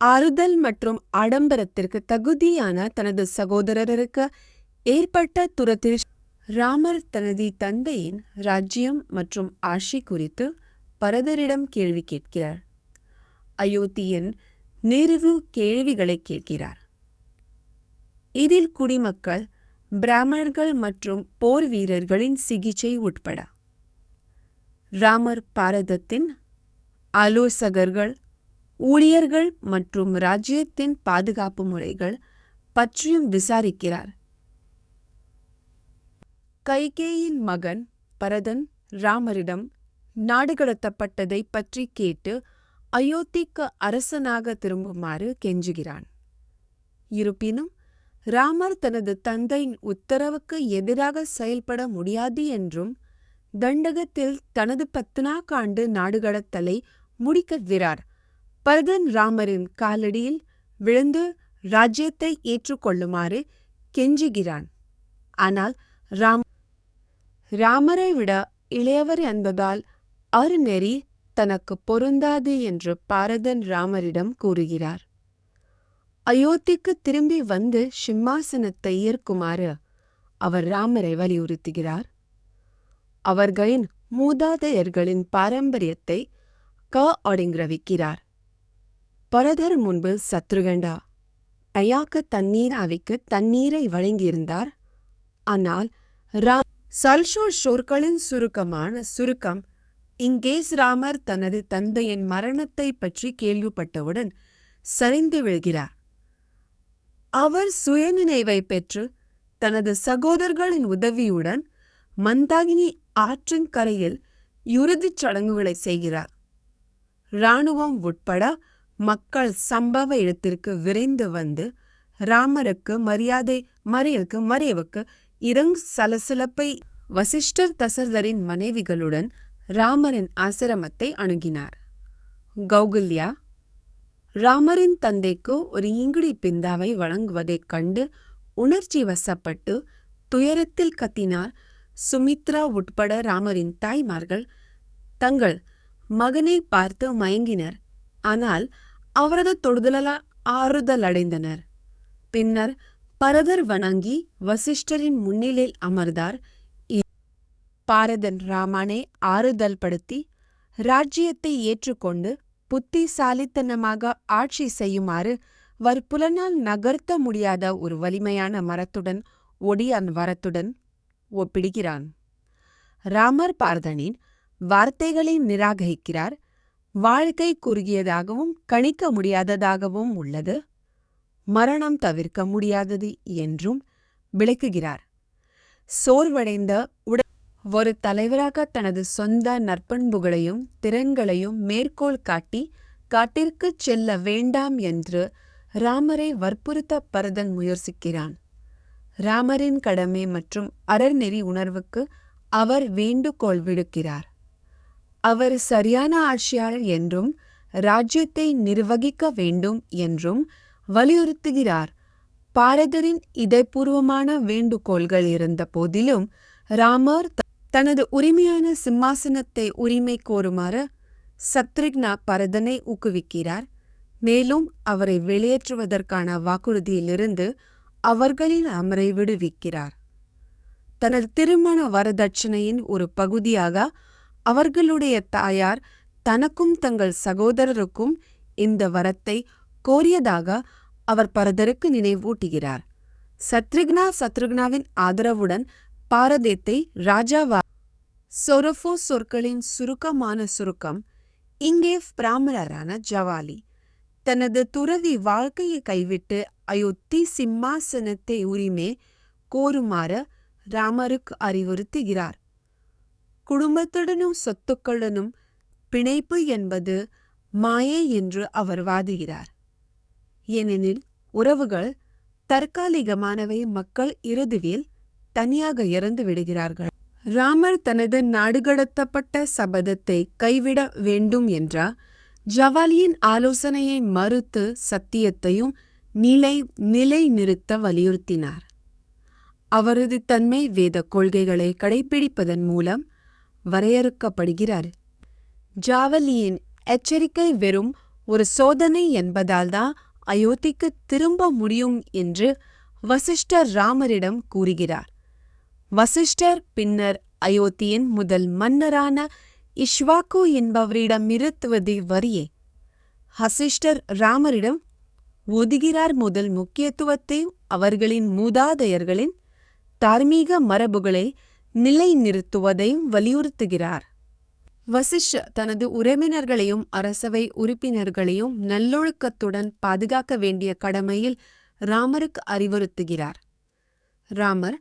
ஆறுதல் மற்றும் ஆடம்பரத்திற்கு தகுதியான தனது சகோதரருக்கு ஏற்பட்ட துரத்தில் ராமர் தனது தந்தையின் ராஜ்யம் மற்றும் ஆட்சி குறித்து பரதரிடம் கேள்வி கேட்கிறார். அயோத்தியின் நிறைவு கேள்விகளை கேட்கிறார். இதில் குடிமக்கள், பிராமணர்கள் மற்றும் போர் வீரர்களின் சிகிச்சை உட்பட ராமர் பாரதத்தின் ஆலோசகர்கள், ஊழியர்கள் மற்றும் ராஜ்யத்தின் பாதுகாப்பு முறைகள் பற்றியும் விசாரிக்கிறார். கைகேயின் மகன் பரதன் ராமரிடம் நாடு கடத்தப்பட்டதை பற்றி கேட்டு அயோத்திக்கு அரசனாக திரும்புமாறு கெஞ்சுகிறான். இருப்பினும் ராமர் தனது தந்தையின் உத்தரவுக்கு எதிராக செயல்பட முடியாது என்றும் தண்டகத்தில் தனது 10 ஆண்டு நாடு கடத்தலை முடிக்கிறார். பரதன் ராமரின் காலடியில் விழுந்து ராஜ்யத்தை ஏற்றுக்கொள்ளுமாறு கெஞ்சுகிறான். ஆனால் ராமரை விட இளையவர் என்பதால் அருநெறி தனக்கு பொருந்தாது என்று பரதன் ராமரிடம் கூறுகிறார். அயோத்திக்கு திரும்பி வந்து சிம்மாசனத்தை ஏற்குமாறு அவர் ராமரை வலியுறுத்துகிறார். அவர்களின் மூதாதையர்களின் பாரம்பரியத்தை ஒடுங்கிரவிக்கிறார். பரதர் முன்பு சத்ருகண்டா ஐயாக்கு தண்ணீராவிக்கு தண்ணீரை வழங்கியிருந்தார். ஆனால் சல்ஷோர் ஷோர்களின் சுருக்கம் இங்கேஸ் ராமர் தனது தந்தையின் மரணத்தை பற்றி கேள்விப்பட்டவுடன் சரிந்து விழுகிறார். அவர் சுயநினைவை பெற்று தனது சகோதரர்களின் உதவியுடன் மந்தாகினி ஆற்றின் கரையில் இறுதிச் சடங்குகளை செய்கிறார். இராணுவம் உட்பட மக்கள் சம்பவ இடத்திற்கு விரைந்து வந்து ராமருக்கு மறைவுக்கு சலசலப்பை வசிஷ்டர் தசரதரின் மனைவிகளுடன் ராமரின் ஆசிரமத்தை அணுகினார். கௌகல்யா ராமரின் தந்தைக்கு ஒரு இங்கிடி பிந்தாவை வழங்குவதைக் கண்டு உணர்ச்சி வசப்பட்டு துயரத்தில் கத்தினார். சுமித்ரா உட்பட ராமரின் தாய்மார்கள் தங்கள் மகனை பார்த்து மயங்கினர். ஆனால் அவரது தொடுதலால் ஆறுதல் அடைந்தனர். பின்னர் பரதர் வணங்கி வசிஷ்டரின் முன்னிலையில் அமர்ந்தார். பரதன் ராமனை ஆறுதல் படுத்தி ராஜ்யத்தை ஏற்றுக்கொண்டு புத்திசாலித்தனமாக ஆட்சி செய்யுமாறு வற்புலனால் நகர்த்த முடியாத ஒரு வலிமையான மரத்துடன் வரத்துடன் ஒப்பிடுகிறான். ராமர் பரதனின் வார்த்தைகளை நிராகரிக்கிறார். வாழ்க்கை குறுகியதாகவும் கணிக்க முடியாததாகவும் உள்ளது, மரணம் தவிர்க்க முடியாதது என்றும் விளக்குகிறார். சோர்வடைந்த ஒரு தலைவராக தனது சொந்த நற்பண்புகளையும் திறன்களையும் மேற்கோள் காட்டி காட்டிற்கு செல்ல வேண்டாம் என்று ராமரை வற்புறுத்த பரதன் முயற்சிக்கிறான். ராமரின் கடமை மற்றும் அறநெறி உணர்வுக்கு அவர் வேண்டுகோள் விடுக்கிறார். அவர் சரியான ஆட்சியாளர் என்றும் ராஜ்யத்தை நிர்வகிக்க வேண்டும் என்றும் வலியுறுத்துகிறார். பரதரின் இதயபூர்வமான வேண்டுகோள்கள் இருந்த போதிலும் ராமர் தனது உரிமையான சிம்மாசனத்தை உரிமை கோருமாறு சத்ருக்னா பரதனை ஊக்குவிக்கிறார். மேலும் அவரை வெளியேற்றுவதற்கான வாக்குறுதியிலிருந்து அவர்களின் அமரை விடுவிக்கிறார். தனது திருமண வரதட்சணையின் ஒரு பகுதியாக அவர்களுடைய தாயார் தனக்கும் தங்கள் சகோதரருக்கும் இந்த வரத்தை கோரியதாக அவர் பரதருக்கு நினைவூட்டுகிறார். சத்ருக்னாவின் ஆதரவுடன் பாரதத்தை ராஜாவா சொரஃபோ சொற்களின் சுருக்கமான சுருக்கம் இங்கே பிராமணரான ஜவாலி தனது துறவி வாழ்க்கையை கைவிட்டு அயோத்தி சிம்மாசனத்தை உரிமை கோருமாறு ராமருக்கு அறிவுறுத்துகிறார். குடும்பத்துடனும் சொத்துக்களுடனும் பிணைப்பு என்பது மாயை என்று அவர் வாதிடுகிறார். ஏனெனில் உறவுகள் தற்காலிகமானவை, மக்கள் இறுதியில் தனியாக இறந்து விடுகிறார்கள். ராமர் தனது நாடுகடத்தப்பட்ட சபதத்தை கைவிட வேண்டும் என்ற ஜவாலியின் ஆலோசனையை மறுத்து சத்தியத்தையும் நிலைநிறுத்த வலியுறுத்தினார். அவரது தன்மை வேத கொள்கைகளை கடைபிடிப்பதன் மூலம் வரையறுக்கப்படுகிறார். ஜாவலியின் எச்சரிக்கை வெறும் ஒரு சோதனை என்பதால் தான் அயோத்திக்கு திரும்ப முடியும் என்று வசிஷ்டர் ராமரிடம் கூறுகிறார். வசிஷ்டர் பின்னர் அயோத்தியின் முதல் மன்னரான இஷ்வாக்கு என்பவரிடமிருத்துவது வரியே வசிஷ்டர் ராமரிடம் ஒதுகிறார். முதல் முக்கியத்துவத்தை அவர்களின் மூதாதையர்களின் தார்மீக மரபுகளை நிலைநிறுத்துவதையும் வலியுறுத்துகிறார். வசிஷ்டர் தனது உறவினர்களையும் அரசவை உறுப்பினர்களையும் நல்லொழுக்கத்துடன் பாதுகாக்க வேண்டிய கடமையில் ராமருக்கு அறிவுறுத்துகிறார். ராமர்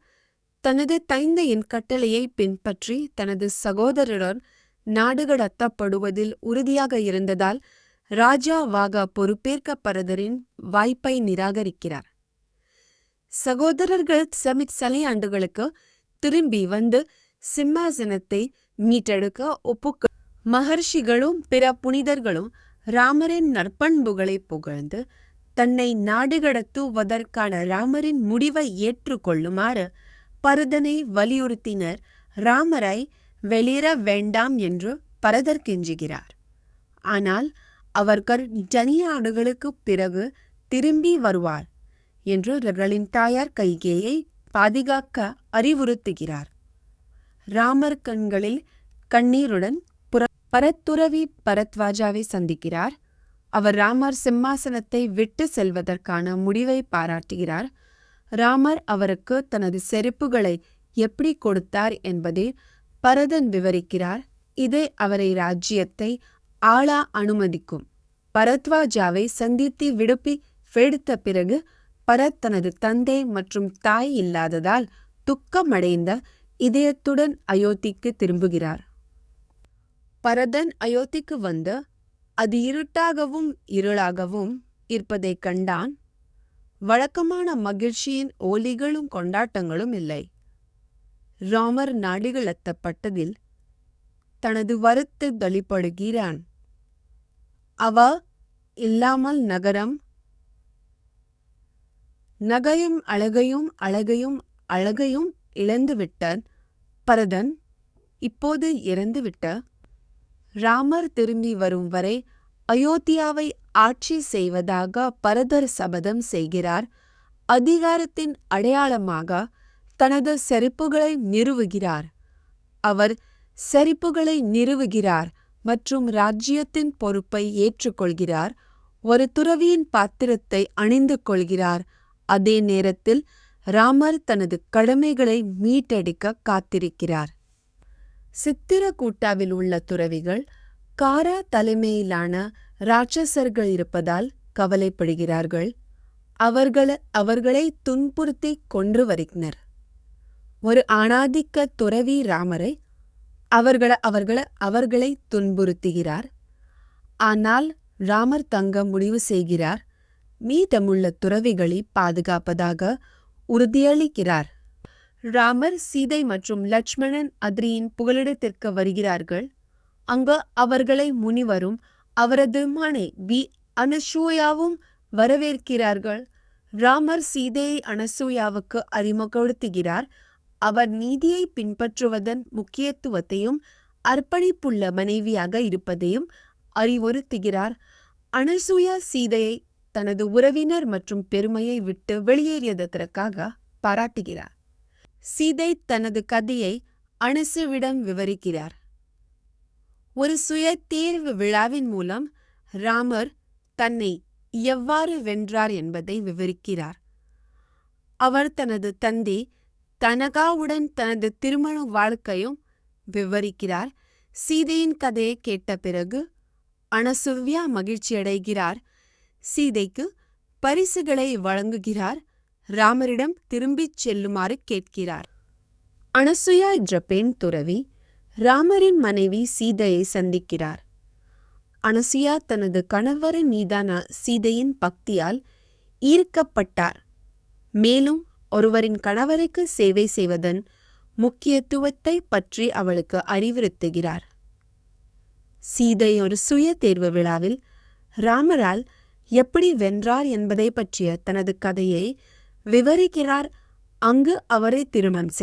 தனது தந்தையின் கட்டளையை பின்பற்றி தனது சகோதரருடன் நாடுகடத்தப்படுவதில் உறுதியாக இருந்ததால் ராஜாவாக பொறுப்பேற்க பரதரின் வாய்ப்பை நிராகரிக்கிறார். சகோதரர்கள் சில ஆண்டுகளுக்கு திரும்பி வந்து சிம்மாசனத்தை மீட்டெடுக்க ஒப்புக்க மகர்ஷிகளும் பிற புனிதர்களும் ராமரின் நற்பண்புகளை புகழ்ந்து தன்னை நாடுகடத்துவதற்கான ராமரின் முடிவை ஏற்றுக்கொள்ளுமாறு பரதனை வலியுறுத்தினர். ராமரை வெளியேற வேண்டாம் என்று பரதர் கெஞ்சுகிறார். ஆனால் அவர் ஜனிய ஆண்டுகளுக்குப் பிறகு திரும்பி வருவார் என்று அவர்களின் தாயார் கைகேயை பாதுகாக்க அறிவுறுத்துகிறார். ராமர் கண்களில் கண்ணீருடன் பரத்துறவி பரத்வாஜாவை சந்திக்கிறார். அவர் ராமர் சிம்மாசனத்தை விட்டு செல்வதற்கான முடிவை பாராட்டுகிறார். ராமர் அவருக்கு தனது செருப்புகளை எப்படி கொடுத்தார் என்பதை பரதன் விவரிக்கிறார். இது அவரை ராஜ்யத்தை ஆள அனுமதிக்கும். பரத்வாஜாவை சந்தித்து விடுப்பி வெடித்த பிறகு பரத் தனது தந்தை மற்றும் தாய் இல்லாததால் துக்கமடைந்த இதயத்துடன் அயோத்திக்கு திரும்புகிறார். பரதன் அயோத்திக்கு வந்து அது இருட்டாகவும் இருளாகவும் இருப்பதைக் கண்டான். வழக்கமான மகிழ்ச்சியின் ஒலிகளும் கொண்டாட்டங்களும் இல்லை. ராமர் நாடிகளத்தப்பட்டதில் தனது வருத்து வெளிப்படுகிறான். அவ இல்லாமல் நகையும் அழகையும் இழந்துவிட்ட பரதன் இப்போது இறந்துவிட்ட. ராமர் திரும்பி வரும் வரை அயோத்தியாவை ஆட்சி செய்வதாக பரதர் சபதம் செய்கிறார். அதிகாரத்தின் அடையாளமாக தனது செருப்புகளை நிறுவுகிறார். அவர் செருப்புகளை நிறுவுகிறார் மற்றும் ராஜ்யத்தின் பொறுப்பை ஏற்றுக்கொள்கிறார். ஒரு துறவியின் பாத்திரத்தை அணிந்து கொள்கிறார். அதே நேரத்தில் ராமர் தனது கடமைகளை மீட்டெடுக்க காத்திருக்கிறார். சித்திரக்கூட்டாவில் உள்ள துறவிகள் காரா தலைமையிலான ராட்சசர்கள் இருப்பதால் கவலைப்படுகிறார்கள். அவர்களை துன்புறுத்தி கொன்று வருகின்றனர். ஒரு ஆணாதிக்க துறவி ராமரை அவர்களை துன்புறுத்துகிறார். ஆனால் ராமர் தங்க முடிவு செய்கிறார். மீதமுள்ள துறவிகளை பாதுகாப்பதாக உறுதியளிக்கிறார். ராமர், சீதை மற்றும் லட்சுமணன் அத்ரியின் புகலிடத்திற்கு வருகிறார்கள். அங்கு அவர்களை முனிவரும் அவரது மனைவி அனசூயாவும் வரவேற்கிறார்கள். ராமர் சீதையை அனசூயாவுக்கு அறிமுகப்படுத்துகிறார். அவர் நீதியை பின்பற்றுவதன் முக்கியத்துவத்தையும் அர்ப்பணிப்புள்ள மனைவியாக இருப்பதையும் அறிவுறுத்துகிறார். அனசூயா சீதையை தனது உறவினர் மற்றும் பெருமையை விட்டு வெளியேறியதற்காக பாராட்டுகிறார். சீதை தனது கதையை அனசுவிடம் விவரிக்கிறார். ஒரு சுய தேர்வு விழாவின் மூலம் ராமர் தன்னை எவ்வாறு வென்றார் என்பதை விவரிக்கிறார். அவர் தனது தந்தை தனகாவுடன் தனது திருமண வாழ்க்கையும் விவரிக்கிறார். சீதையின் கதையை கேட்ட பிறகு அனசூயா மகிழ்ச்சியடைகிறார். சீதைக்கு பரிசுகளை வழங்குகிறார். ராமரிடம் திரும்பிச் செல்லுமாறு கேட்கிறார். அனசூயா என்ற பெண் துறவி ராமரின் மனைவி சீதையை சந்திக்கிறார். அனசூயா தனது கணவரின் மீதான சீதையின் பக்தியால் ஈர்க்கப்பட்டார். மேலும் ஒருவரின் கணவருக்கு சேவை செய்வதன் முக்கியத்துவத்தை பற்றி அவளுக்கு அறிவுறுத்துகிறார். சீதை ஒரு சுய தேர்வு விழாவில் ராமரால் எப்படி வென்றார் என்பதை பற்றிய தனது கதையை விவரிக்கிறார். அங்கு அவரை திருமணம்